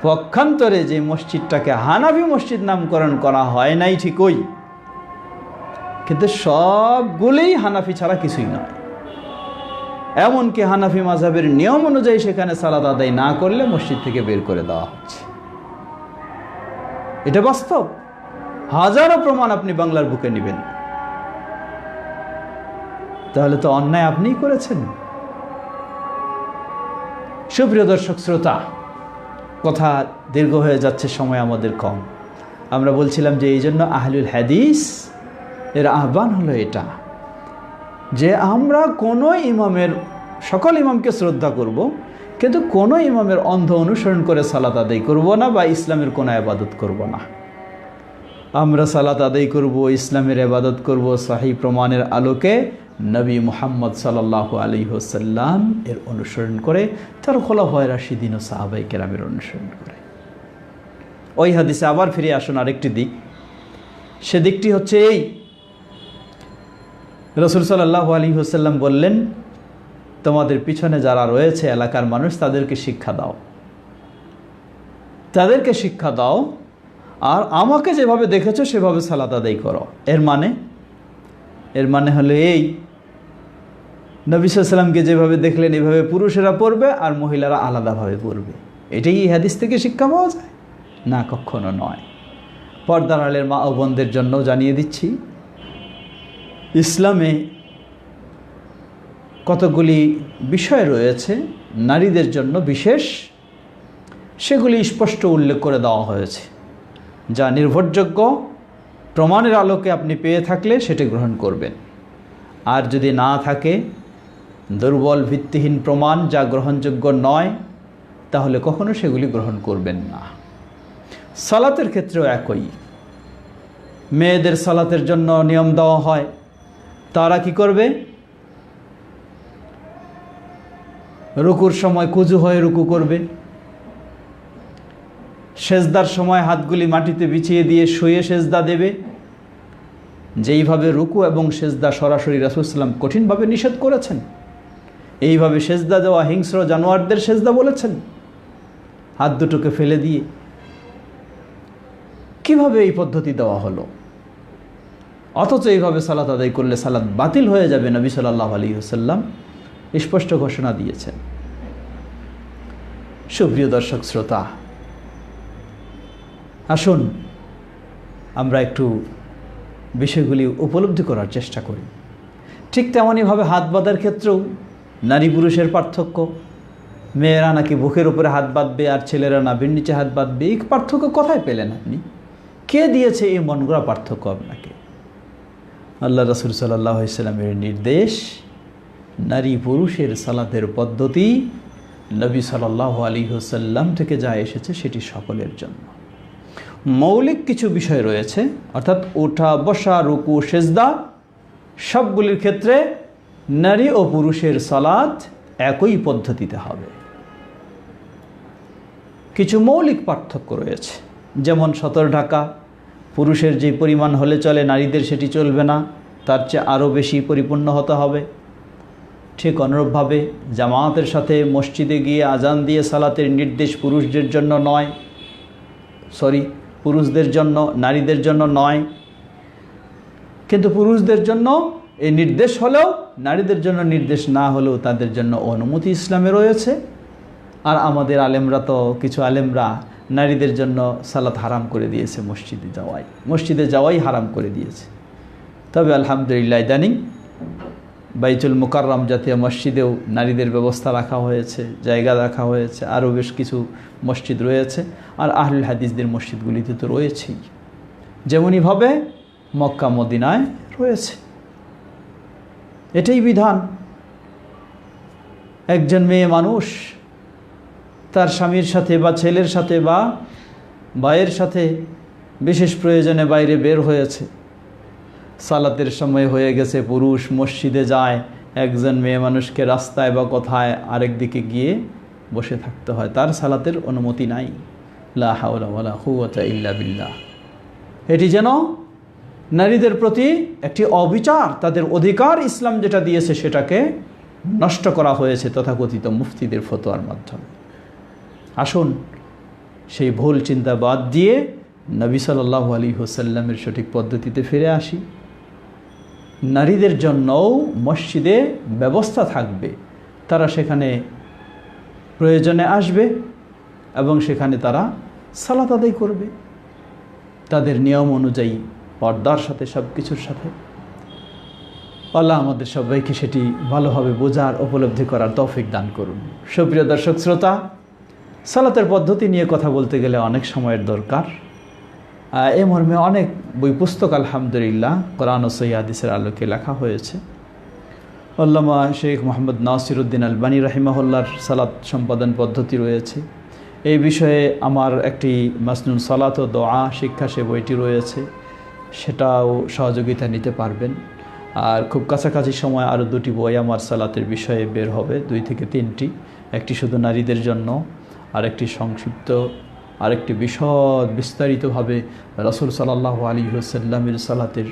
পক্ষান্তরে যে মসজিদটাকে হানাফি মসজিদ নামকরণ করা হয় নাই ঠিকই, কিন্তু সবগুলোই হানাফি ছাড়া কিছুই নয়। এমনকি হানাফি মাযহাবের নিয়ম অনুযায়ী সেখানে সালাত আদায় না করলে মসজিদ থেকে বের করে দেওয়া হচ্ছে। এটা বাস্তব, হাজারো প্রমাণ আপনি বাংলার বুকে নেবেন। তাহলে তো অন্যায় আপনিই করেছেন। সুপ্রিয় দর্শক শ্রোতা, কথা দীর্ঘ হয়ে যাচ্ছে, সময় আমাদের কম। আমরা বলছিলাম যে এই জন্য আহলুল হাদিস এর আহ্বান হলো এটা, যে আমরা কোনো ইমামের, সকল ইমামকে শ্রদ্ধা করব, কিন্তু কোনো ইমামের অন্ধ অনুসরণ করে সালাত আদায় করব না, বা ইসলামের কোনো ইবাদত করব না। আমরা সালাত আদায় করব, ইসলামের ইবাদত করব সহিহ প্রমাণের আলোকে, নবী মুহাম্মদ সাল্লাল্লাহু আলাইহি ওয়াসাল্লাম এর অনুসরণ করে, তার খোলাফায়ে রাশিদিন ও সাহাবায়ে কেরামের অনুসরণ করে। ওই হাদিসে আবার ফিরে আসুন আরেকটি দিক, সে দিকটি হচ্ছে এই, রাসূল সাল্লাল্লাহু আলাইহি ওয়াসাল্লাম বললেন, তোমাদের পিছনে যারা রয়েছে এলাকার মানুষ, তাদেরকে শিক্ষা দাও, তাদেরকে শিক্ষা দাও, আর আমাকে যেভাবে দেখেছো সেভাবে সালাত আদায় করো। এর মানে হলো এই, নবী সাল্লাল্লাহু আলাইহি ওয়াসাল্লামকে যেভাবে দেখলেন এভাবে পুরুষেরা পড়বে আর মহিলারা আলাদাভাবে পড়বে। এটাই এই হাদিস থেকে শিক্ষা পাওয়া যায়? না, কখনো নয়। পর্দার আড়ালের মা ও বোনদের জন্য জানিয়ে দিচ্ছি, ইসলামে কতগুলি বিষয় রয়েছে নারীদের জন্য বিশেষ, সেগুলি স্পষ্ট উল্লেখ করে দেওয়া হয়েছে, যা নির্ভরযোগ্য প্রমাণের আলোকে আপনি পেয়ে থাকলে সেটি গ্রহণ করবেন, আর যদি না থাকে দুর্বল ভিত্তিহীন প্রমাণ যা গ্রহণযোগ্য নয়, তাহলে কখনো সেগুলি গ্রহণ করবেন না। সালাতের ক্ষেত্রেও একই, মেয়েদের সালাতের জন্য নিয়ম দেওয়া হয়, তারা কি করবে? রুকুর সময় কুজু হয়ে রুকু করবে, সেজদার সময় হাতগুলি মাটিতে বিছিয়ে দিয়ে শুয়ে সেজদা দেবে। যেইভাবে রুকু এবং সেজদা সরাসরি রাসূল সাল্লাল্লাহু আলাইহি ওয়াসাল্লাম কঠিনভাবে নিষেধ করেছেন, এইভাবে সেজদা দেওয়া হিংস্র জানোয়ারদের সেজদা বলেছেন, হাত দুটোকে ফেলে দিয়ে। কিভাবে এই পদ্ধতি দেওয়া হলো? অথচ এইভাবে সালাত আদায় করলে সালাত বাতিল হয়ে যাবে, নবী সাল্লাল্লাহু আলাইহি ওয়াসাল্লাম স্পষ্ট ঘোষণা দিয়েছেন। সুপ্রিয় দর্শক শ্রোতা, আসুন আমরা একটু বিষয়গুলি উপলব্ধি করার চেষ্টা করি। ঠিক তেমনইভাবে হাত বাঁধার ক্ষেত্রেও নারী পুরুষের পার্থক্য, মেয়েরা নাকি বুকের উপরে হাত বাঁধবে আর ছেলেরা নাভির নিচে হাত বাঁধবে, এই পার্থক্য কোথায় পেলেন আপনি? কে দিয়েছে এই মন গড়া পার্থক্য আপনাকে? আল্লাহ রাসূল সাল্লাল্লাহু আলাইহি ওয়াসাল্লামের নির্দেশ, নারী পুরুষের সালাতের পদ্ধতি নবী সাল্লাল্লাহু আলাইহি ওয়াসাল্লাম থেকে যা এসেছে সেটি সকলের জন্য। মৌলিক কিছু বিষয় রয়েছে, অর্থাৎ ওঠা বসা রুকু সেজদা সবগুলির ক্ষেত্রে নারী ও পুরুষের সালাত একই পদ্ধতিতে হবে। কিছু মৌলিক পার্থক্য রয়েছে, যেমন সতর ঢাকা পুরুষের যে পরিমাণ হলে চলে, নারীদের সেটি চলবে না, তার চেয়ে আরও বেশি পরিপূর্ণ হতে হবে। ঠিক অনুরূপভাবে জামায়াতের সাথে মসজিদে গিয়ে আজান দিয়ে সালাতের নির্দেশ পুরুষদের জন্য নয়, পুরুষদের জন্য, নারীদের জন্য নয়, কিন্তু পুরুষদের জন্য এই নির্দেশ হলেও নারীদের জন্য নির্দেশ না হলেও তাদের জন্য অনুমতি ইসলামে রয়েছে। আর আমাদের আলেমরা তো, কিছু আলেমরা নারীদের জন্য সালাত হারাম করে দিয়েছে, মসজিদে যাওয়াই হারাম করে দিয়েছে। তবে আলহামদুলিল্লাহ ইদানিং বাইতুল মুকাররম জাতীয় মসজিদেও নারীদের ব্যবস্থা রাখা হয়েছে, জায়গা রাখা হয়েছে, আরও বেশ কিছু মসজিদ রয়েছে, আর আহলুল হাদিসদের মসজিদগুলিতে তো রয়েছেই, যেমনইভাবে মক্কা মদিনায় রয়েছে। এটাই বিধান। একজন মেয়ে মানুষ তার স্বামীর সাথে বা ছেলের সাথে বা ভাইয়ের সাথে বিশেষ প্রয়োজনে বাইরে বের হয়েছে, সালাতের সময় হয়ে গেছে, পুরুষ মসজিদে যায়, একজন মেয়ে মানুষকে রাস্তায় বা কোথায় আরেক দিকে গিয়ে বসে থাকতে হয়, তার সালাতের অনুমতি নাই। লা হাওলা ওয়ালা কুওয়াতা ইল্লা বিল্লাহ। এটি যেন নারীদের প্রতি একটি অবিচার, তাদের অধিকার ইসলাম যেটা দিয়েছে সেটাকে নষ্ট করা হয়েছে তথাকথিত মুফতিদের ফতোয়ার মাধ্যমে। আসুন সেই ভুল চিন্তা বাদ দিয়ে নবী সাল্লাল্লাহু আলাইহি ওয়াসাল্লামের সঠিক পদ্ধতিতে ফিরে আসি। নারীদের জন্যও মসজিদে ব্যবস্থা থাকবে, তারা সেখানে প্রয়োজনে আসবে এবং সেখানে তারা সালাত আদায় করবে তাদের নিয়ম অনুযায়ী, পর্দার সাথে, সব কিছুর সাথে। আল্লাহ আমাদের সবাইকে সেটি ভালোভাবে বোঝার, উপলব্ধি করার তৌফিক দান করুন। সুপ্রিয় দর্শক শ্রোতা, সালাতের পদ্ধতি নিয়ে কথা বলতে গেলে অনেক সময়ের দরকার। এ মর্মে অনেক বই পুস্তক আলহামদুলিল্লাহ কোরআন ও সহিহ হাদিসের আলোকে লেখা হয়েছে। আল্লামা শেখ মোহাম্মদ নাসিরউদ্দিন আলবানী রাহিমাহুল্লাহর সালাত সম্পাদন পদ্ধতি রয়েছে। এই বিষয়ে আমার একটি মাসনুন সালাত ও দোয়া শিক্ষা, সে বইটি রয়েছে, সেটাও সহযোগিতা নিতে পারবেন। আর খুব কাছাকাছি সময় আরও দুটি বই আমার সালাতের বিষয়ে বের হবে, 2 থেকে 3টি। একটি শুধু নারীদের জন্য, আর একটি সংক্ষিপ্ত আরেকটি বিশদ বিস্তারিতভাবে রাসূল সাল্লাল্লাহু আলাইহি ওয়াসাল্লামের সালাতের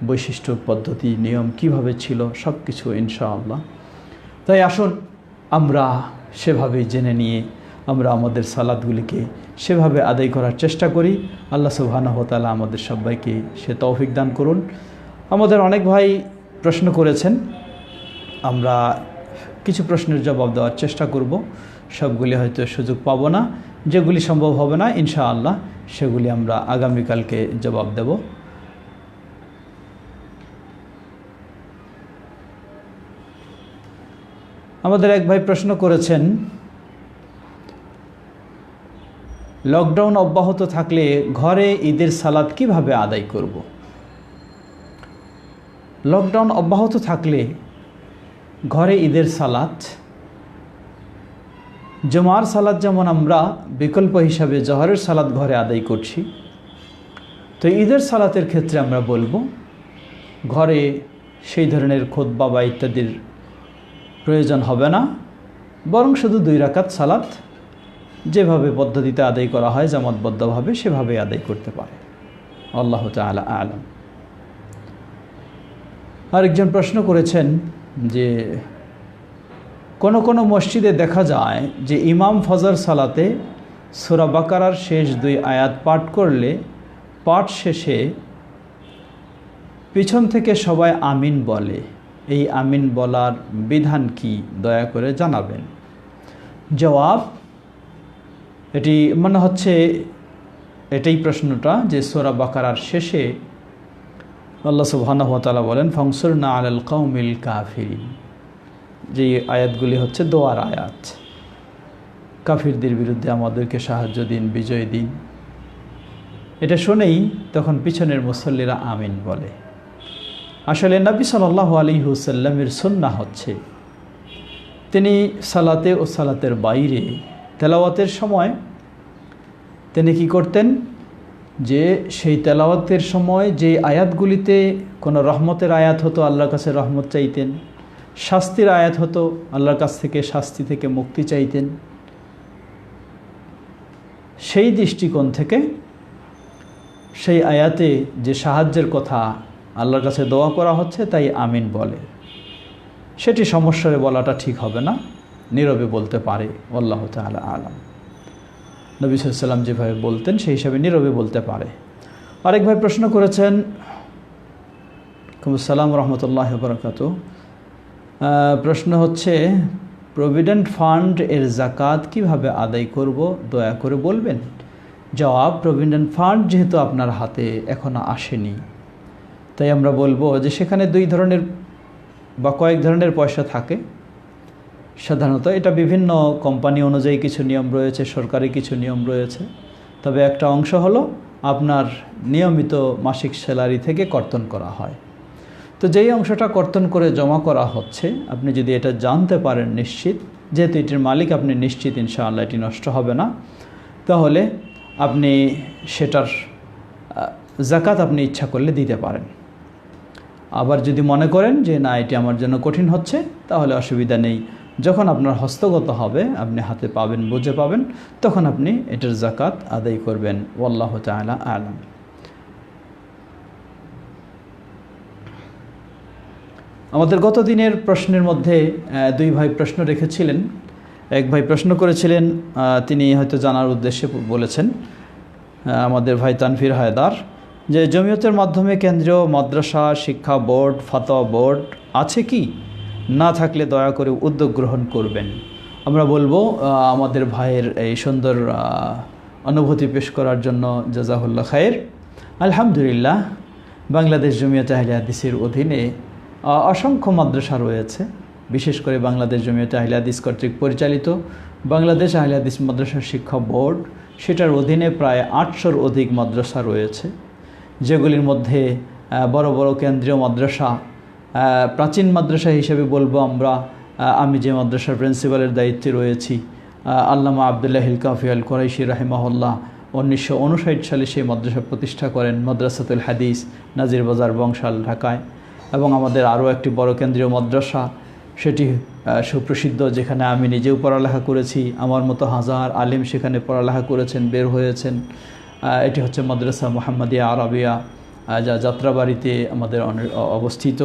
বৈশিষ্ট্য, পদ্ধতি, নিয়ম কিভাবে ছিল সব কিছু ইনশাআল্লাহ। তাই আসুন আমরা সেভাবে জেনে নিয়ে আমরা আমাদের সালাতগুলিকে সেভাবে আদায় করার চেষ্টা করি। আল্লাহ সুবহানাহু ওয়া তাআলা আমাদের সবাইকে সে তৌফিক দান করুন। আমাদের অনেক ভাই প্রশ্ন করেছেন, আমরা কিছু প্রশ্নের জবাব দেওয়ার চেষ্টা করব। সবগুলি হয়তো সুযোগ পাবো না, যেগুলি সম্ভব হবে না ইনশাআল্লাহ সেগুলি আমরা আগামীকালকে জবাব দেব। আমাদের এক ভাই প্রশ্ন করেছেন, লকডাউন অব্যাহত থাকলে ঘরে ঈদের সালাত কিভাবে আদায় করব? লকডাউন অব্যাহত থাকলে ঘরে ঈদের সালাত, জুমার সালাত যেমন আমরা বিকল্প হিসাবে জোহরের সালাত ঘরে আদায় করছি, তো ঈদের সালাতের ক্ষেত্রে আমরা বলবো ঘরে সেই ধরনের খুতবা বা ইত্যাদির প্রয়োজন হবে না, বরং শুধু 2 রাকাত সালাত যেভাবে পদ্ধতিতে আদায় করা হয় জামাতবদ্ধভাবে সেভাবে আদায় করতে পারে। আল্লাহু তাআলা আ'লাম। আরেকজন প্রশ্ন করেছেন যে কোন মসজিদে দেখা যায় যে ইমাম ফজর সালাতে সূরা বাকারার শেষ 2 আয়াত পাঠ করলে পাঠ শেষে পিছন থেকে সবাই আমিন বলে, এই আমিন বলার বিধান কি দয়া করে জানাবেন। জবাব, এটি মনে হচ্ছে এটাই প্রশ্নটা যে সূরা বাকারার শেষে আল্লাহ সুবহানাহু ওয়া তাআলা বলেন ফানসুরনা আলাল কওমিল কাফিরিন, যে আয়াতগুলি হচ্ছে দোয়ার আয়াত, কাফিরদের বিরুদ্ধে আমাদেরকে সাহায্য দিন, বিজয় দিন। এটা শুনেই তখন পিছনের মুসল্লিরা আমিন বলে। আসলে নবী সাল্লাল্লাহু আলাইহি ওয়াসাল্লামের সুন্নাহ হচ্ছে তিনি সালাতে ও সালাতের বাইরে তেলাওয়াতের সময় তিনি কি করতেন, যে সেই তেলাওয়াতের সময় যে আয়াতগুলিতে কোনো রহমতের আয়াত হতো আল্লাহর কাছে রহমত চাইতেন, শাস্তির আয়াত হতো আল্লাহর কাছ থেকে শাস্তি থেকে মুক্তি চাইতেন। সেই দৃষ্টিকোণ থেকে সেই আয়াতে যে সাহায্যের কথা আল্লাহর কাছে দোয়া করা হচ্ছে তাই আমিন বলে, সেটি সমস্যারে বলাটা ঠিক হবে না, নীরবে বলতে পারে। আল্লাহু তাআলা আ'লাম। নবী সাল্লাল্লাহু আলাইহি ওয়াসাল্লাম যেভাবে বলতেন সেই হিসাবে নীরবে বলতে পারে। আরেক ভাই প্রশ্ন করেছেন, আসসালামু রাহমাতুল্লাহি ওয়া বারাকাতুহু। প্রশ্ন হচ্ছে প্রভিডেন্ট ফান্ড এর যাকাত কিভাবে আদায় করব দয়া করে বলবেন। জবাব, প্রভিডেন্ট ফান্ড যেহেতু আপনার হাতে এখনো আসেনি, তাই আমরা বলবো যে সেখানে 2 ধরনের বা কয়েক ধরনের পয়সা থাকে। সাধারণত এটা বিভিন্ন কোম্পানি অনুযায়ী কিছু নিয়ম রয়েছে, সরকারি কিছু নিয়ম রয়েছে। তবে একটা অংশ হলো আপনার নিয়মিত মাসিক স্যালারি থেকে কর্তন করা হয়। তো যেই অংশটা কর্তন করে জমা করা হচ্ছে, আপনি যদি এটা জানতে পারেন নিশ্চিত, যেহেতু এটির মালিক আপনি নিশ্চিত ইনশাআল্লাহ এটি নষ্ট হবে না, তাহলে আপনি সেটার যাকাত আপনি ইচ্ছা করলে দিতে পারেন। আবার যদি মনে করেন যে না এটি আমার জন্য কঠিন হচ্ছে, তাহলে অসুবিধা নেই, যখন আপনার হস্তগত হবে আপনি হাতে পাবেন, বুঝে পাবেন, তখন আপনি এটার যাকাত আদায় করবেন। আল্লাহু তাআলা আ'লাম। আমাদের গত দিনের প্রশ্নের মধ্যে 2 ভাই প্রশ্ন রেখেছিলেন। এক ভাই প্রশ্ন করেছিলেন, তিনি হয়তো জানার উদ্দেশ্যে বলেছেন, আমাদের ভাই তানভীর হায়দার, যে জমিয়তের মাধ্যমে কেন্দ্রীয় মাদ্রাসা শিক্ষা বোর্ড ফতোয়া বোর্ড আছে কি, না থাকলে দয়া করে উদ্যোগ গ্রহণ করবেন। আমরা বলবো আমাদের ভাইয়ের এই সুন্দর অনুভূতি পেশ করার জন্য জাযাহুল্লাহ খায়ের। আলহামদুলিল্লাহ, বাংলাদেশ জমিয়তে আহলে হাদিসের অধীনে অসংখ্য মাদ্রাসা রয়েছে। বিশেষ করে বাংলাদেশ জমিয়তে আহলে হাদিস কর্তৃক পরিচালিত বাংলাদেশ আহলে হাদিস মাদ্রাসা শিক্ষা বোর্ড, সেটার অধীনে প্রায় 800-র অধিক মাদ্রাসা রয়েছে, যেগুলির মধ্যে বড় বড় কেন্দ্রীয় মাদ্রাসা, প্রাচীন মাদ্রাসা হিসেবে বলবো আমরা, আমি যে মাদ্রাসার প্রিন্সিপালের দায়িত্বে রয়েছি, আল্লামা আবদুল্লাহিল কাফি আল কুরাইশি রাহিমাহুল্লাহ 1959 সালে সেই মাদ্রাসা প্রতিষ্ঠা করেন, মাদ্রাসাতুল হাদিস, নাজির বাজার, বংশাল, ঢাকায়। এবং আমাদের আরও একটি বড় কেন্দ্রীয় মাদ্রাসা, সেটি সুপ্রসিদ্ধ, যেখানে আমি নিজেও পড়ালেখা করেছি, আমার মতো হাজার আলিম সেখানে পড়ালেখা করেছেন, বের হয়েছেন। এটি হচ্ছে মাদ্রাসা মুহাম্মাদিয়া আরাবিয়া, যা যাত্রাবাড়িতে আমাদের অবস্থিত।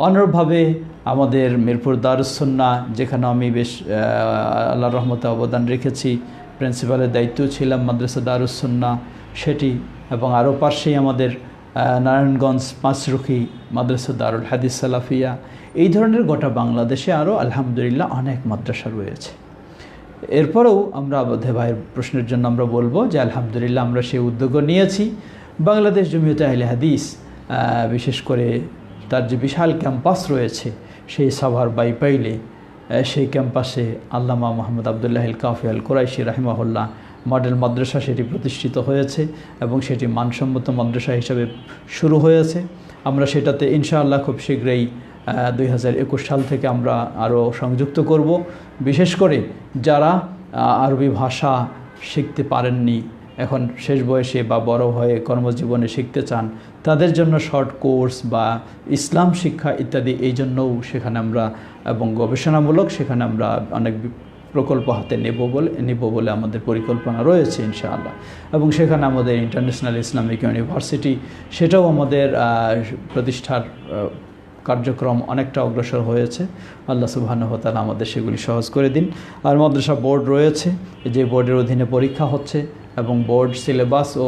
অনুরূপভাবে আমাদের মিরপুর দারুস সুন্নাহ, যেখানে আমি বেশ আল্লাহর রহমতে অবদান রেখেছি, প্রিন্সিপালের দায়িত্ব ছিলাম মাদ্রাসা দারুস সুন্নাহ সেটি, এবং আরও পাশেই আমাদের নারায়ণগঞ্জ পাঁচরুখি মাদ্রাসা দারুল হাদিস সালাফিয়া। এই ধরনের গোটা বাংলাদেশে আরও আলহামদুলিল্লাহ অনেক মাদ্রাসা রয়েছে। এরপরেও আমরা বোধহয় ভাইয়ের প্রশ্নের জন্য আমরা বলবো যে আলহামদুলিল্লাহ আমরা সেই উদ্যোগও নিয়েছি। বাংলাদেশ জমিয়তে আহলে হাদিস বিশেষ করে তার যে বিশাল ক্যাম্পাস রয়েছে সেই সাভার বাইপাইলে, সেই ক্যাম্পাসে আল্লামা মোহাম্মদ আবদুল্লাহ আল কাফি আল কুরাইশি রাহিমাহুল্লাহ মডেল মাদ্রাসা সেটি প্রতিষ্ঠিত হয়েছে এবং সেটি মানসম্মত মাদ্রাসা হিসাবে শুরু হয়েছে। আমরা সেটাতে ইনশাআল্লাহ খুব শীঘ্রই 2021 সাল থেকে আমরা আরও সংযুক্ত করব। বিশেষ করে যারা আরবি ভাষা শিখতে পারেননি, এখন শেষ বয়সে বা বড় হয়ে কর্মজীবনে শিখতে চান, তাদের জন্য শর্ট কোর্স বা ইসলাম শিক্ষা ইত্যাদি এই জন্যও সেখানে আমরা, এবং গবেষণামূলক সেখানে আমরা অনেক প্রকল্প হাতে নেব বলে আমাদের পরিকল্পনা রয়েছে ইনশাআল্লাহ। এবং সেখানে আমাদের ইন্টারন্যাশনাল ইসলামিক ইউনিভার্সিটি সেটাও আমাদের প্রতিষ্ঠার কার্যক্রম অনেকটা অগ্রসর হয়েছে। আল্লাহ সুবহানাহু ওয়া তাআলা আমাদের সেগুলি সহজ করে দিন। আর মাদ্রাসা বোর্ড রয়েছে, যে বোর্ডের অধীনে পরীক্ষা হচ্ছে এবং বোর্ড সিলেবাস ও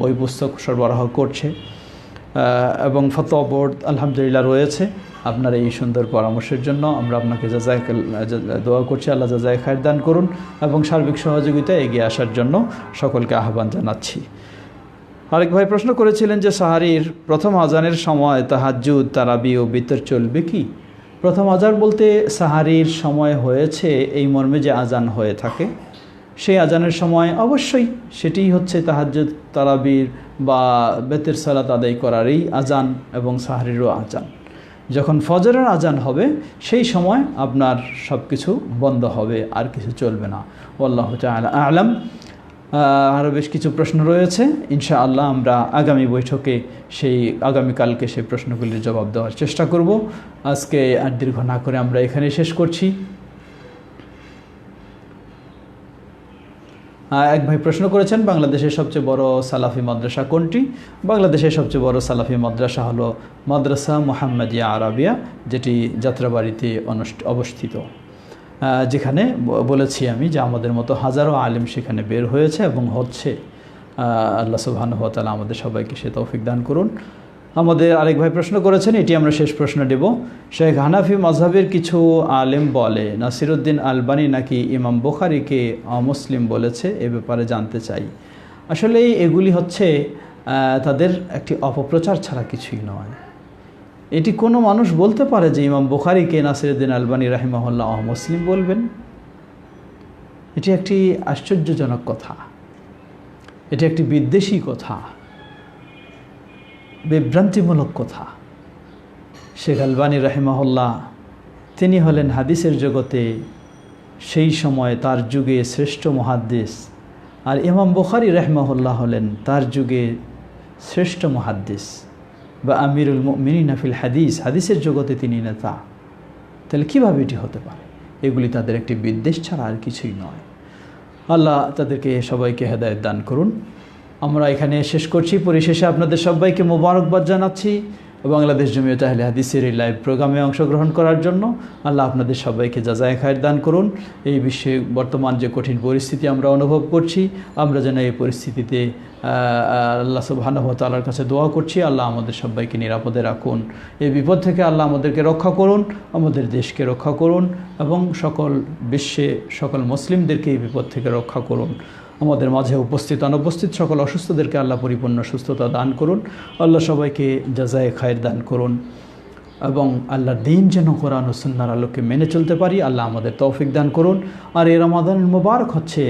বই পুস্তক সরবরাহ করছে, এবং ফতোয়া বোর্ড আলহামদুলিল্লাহ রয়েছে। আপনার এই সুন্দর পরামর্শের জন্য আমরা আপনাকে দোয়া করছি, আল্লাহ জাযায়ে খায়র দান করুন এবং সার্বিক সহযোগিতায় এগিয়ে আসার জন্য সকলকে আহ্বান জানাচ্ছি। আরেক ভাই প্রশ্ন করেছিলেন যে সাহারির প্রথম আজানের সময় তাহাজ্জুদ, তারাবি ও বিতর চলবে কি? প্রথম আজান বলতে সাহারির সময় হয়েছে এই মর্মে যে আজান হয়ে থাকে, সেই আজানের সময় অবশ্যই সেটিই হচ্ছে তাহাজ্জুদ, তারাবির বা বেতের সালাত আদায় করারই আজান এবং সাহারিরও আজান। যখন ফজরের আজান হবে সেই সময় আপনার সব কিছু বন্ধ হবে, আর কিছু চলবে না। আল্লাহু তাআলা আ'লাম। আরও বেশ কিছু প্রশ্ন রয়েছে, ইনশাআল্লাহ আমরা আগামী বৈঠকে আগামীকালকে সেই প্রশ্নগুলির জবাব দেওয়ার চেষ্টা করব। আজকে আর দীর্ঘ না করে আমরা এখানে শেষ করছি। এক ভাই প্রশ্ন করেছেন বাংলাদেশের সবচেয়ে বড় সালাফি মাদ্রাসা কোনটি? বাংলাদেশের সবচেয়ে বড় সালাফি মাদ্রাসা হলো মাদ্রাসা মুহাম্মাদিয়া আরাবিয়া, যেটি যাত্রাবাড়িতে অবস্থিত, যেখানে বলেছি আমি যে আমাদের মতো হাজারো আলিম সেখানে বের হয়েছে এবং হচ্ছে। আল্লাহ সুবহানাহু ওয়া তাআলা আমাদের সবাইকে সে তৌফিক দান করুন। আমাদের আরেক ভাই প্রশ্ন করেছেন, এটি আমরা শেষ প্রশ্ন দেব। শেখ হানাফি মাযহাবের কিছু আলেম বলে নাসিরউদ্দিন আলবানী নাকি ইমাম বুখারীকে অমুসলিম বলেছে, এ ব্যাপারে জানতে চাই। আসলে এগুলি হচ্ছে তাদের একটি অপপ্রচার ছাড়া কিছুই নয়। এটি কোনো মানুষ বলতে পারে যে ইমাম বুখারীকে নাসিরউদ্দিন আলবানী রাহিমাহুল্লাহ অমুসলিম বলবেন? এটি একটি আশ্চর্যজনক কথা, এটি একটি বিদ্বেষী কথা, বিভ্রান্তিমূলক কথা। শেখ আলবানী রাহিমাহুল্লাহ তিনি হলেন হাদিসের জগতে সেই সময় তার যুগে শ্রেষ্ঠ মুহাদ্দিস, আর ইমাম বুখারী রাহিমাহুল্লাহ হলেন তার যুগে শ্রেষ্ঠ মুহাদ্দিস বা আমিরুল মুমিনিন ফিল হাদিস, হাদিসের জগতে তিনি নেতা। তাহলে কীভাবে এটি হতে পারে? এগুলি তাদের একটি বিদ্বেষ ছাড়া আর কিছুই নয়। আল্লাহ তাদেরকে সবাইকে হেদায়েত দান করুন। আমরা এখানে শেষ করছি। পরিশেষে আপনাদের সবাইকে মোবারকবাদ জানাচ্ছি বাংলাদেশ জমিয়তে আহলে হাদিসের এই লাইভ প্রোগ্রামে অংশগ্রহণ করার জন্য। আল্লাহ আপনাদের সবাইকে জাযায়ে খায়র দান করুন। এই বিশ্বে বর্তমান যে কঠিন পরিস্থিতি আমরা অনুভব করছি, আমরা যেন এই পরিস্থিতিতে আল্লাহ সুবহানাহু ওয়া তাআলার কাছে দোয়া করছি, আল্লাহ আমাদের সবাইকে নিরাপদে রাখুন। এই বিপদ থেকে আল্লাহ আমাদেরকে রক্ষা করুন, আমাদের দেশকে রক্ষা করুন এবং সকল বিশ্বে সকল মুসলিমদেরকে এই বিপদ থেকে রক্ষা করুন। আমাদের মাঝে উপস্থিত অনুপস্থিত সকল অসুস্থদেরকে আল্লাহ পরিপূর্ণ সুস্থতা দান করুন। আল্লাহ সবাইকে জাযায়ে খায়র দান করুন এবং আল্লাহর দ্বীন যেন কোরআন ও সুন্নাহর আলোকে মেনে চলতে পারি, আল্লাহ আমাদের তৌফিক দান করুন। আর এই রমাদানুল মুবারক হচ্ছে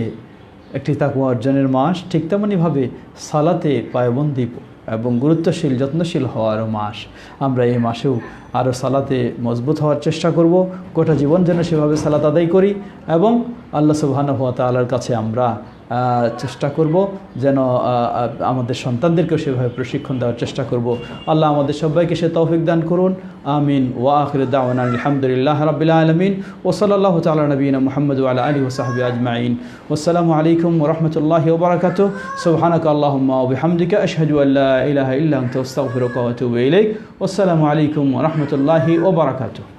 একটি তাকওয়া অর্জনের মাস, ঠিক তেমনিভাবে সালাতে পায়বন্দি এবং গুরুত্বশীল যত্নশীল হওয়ারও মাস। আমরা এই মাসেও আরও সালাতে মজবুত হওয়ার চেষ্টা করব, গোটা জীবন যেন সেভাবে সালাত আদায় করি এবং আল্লাহ সুবহানাহু ওয়া তাআলার কাছে আমরা চেষ্টা করব, যেন আমাদের সন্তানদেরকেও সেভাবে প্রশিক্ষণ দেওয়ার চেষ্টা করব। আল্লাহ আমাদের সবাইকে সে তৌফিক দান করুন। আমিন। ওয়া আখিরু দাওয়ানা আলহামদুলিল্লাহি রাব্বিল আলামিন ওয়া সাল্লাল্লাহু তাআলা নবিয়িনা মুহাম্মদ ওয়া আলা আলিহি ওয়া সাহবিহি আজমাইন। ওয়াসসালামু আলাইকুম ওয়া রাহমাতুল্লাহি ওয়া বারাকাতুহু। সুবহানাকা আল্লাহুম্মা ওয়া বিহামদিকা আশহাদু আল লা ইলাহা ইল্লা আনতা আস্তাগফিরুকা ওয়া আতুবু ইলাইক। ওয়াসসালামু আলাইকুম ওয়া রাহমাতুল্লাহি ওয়া বারাকাতুহু।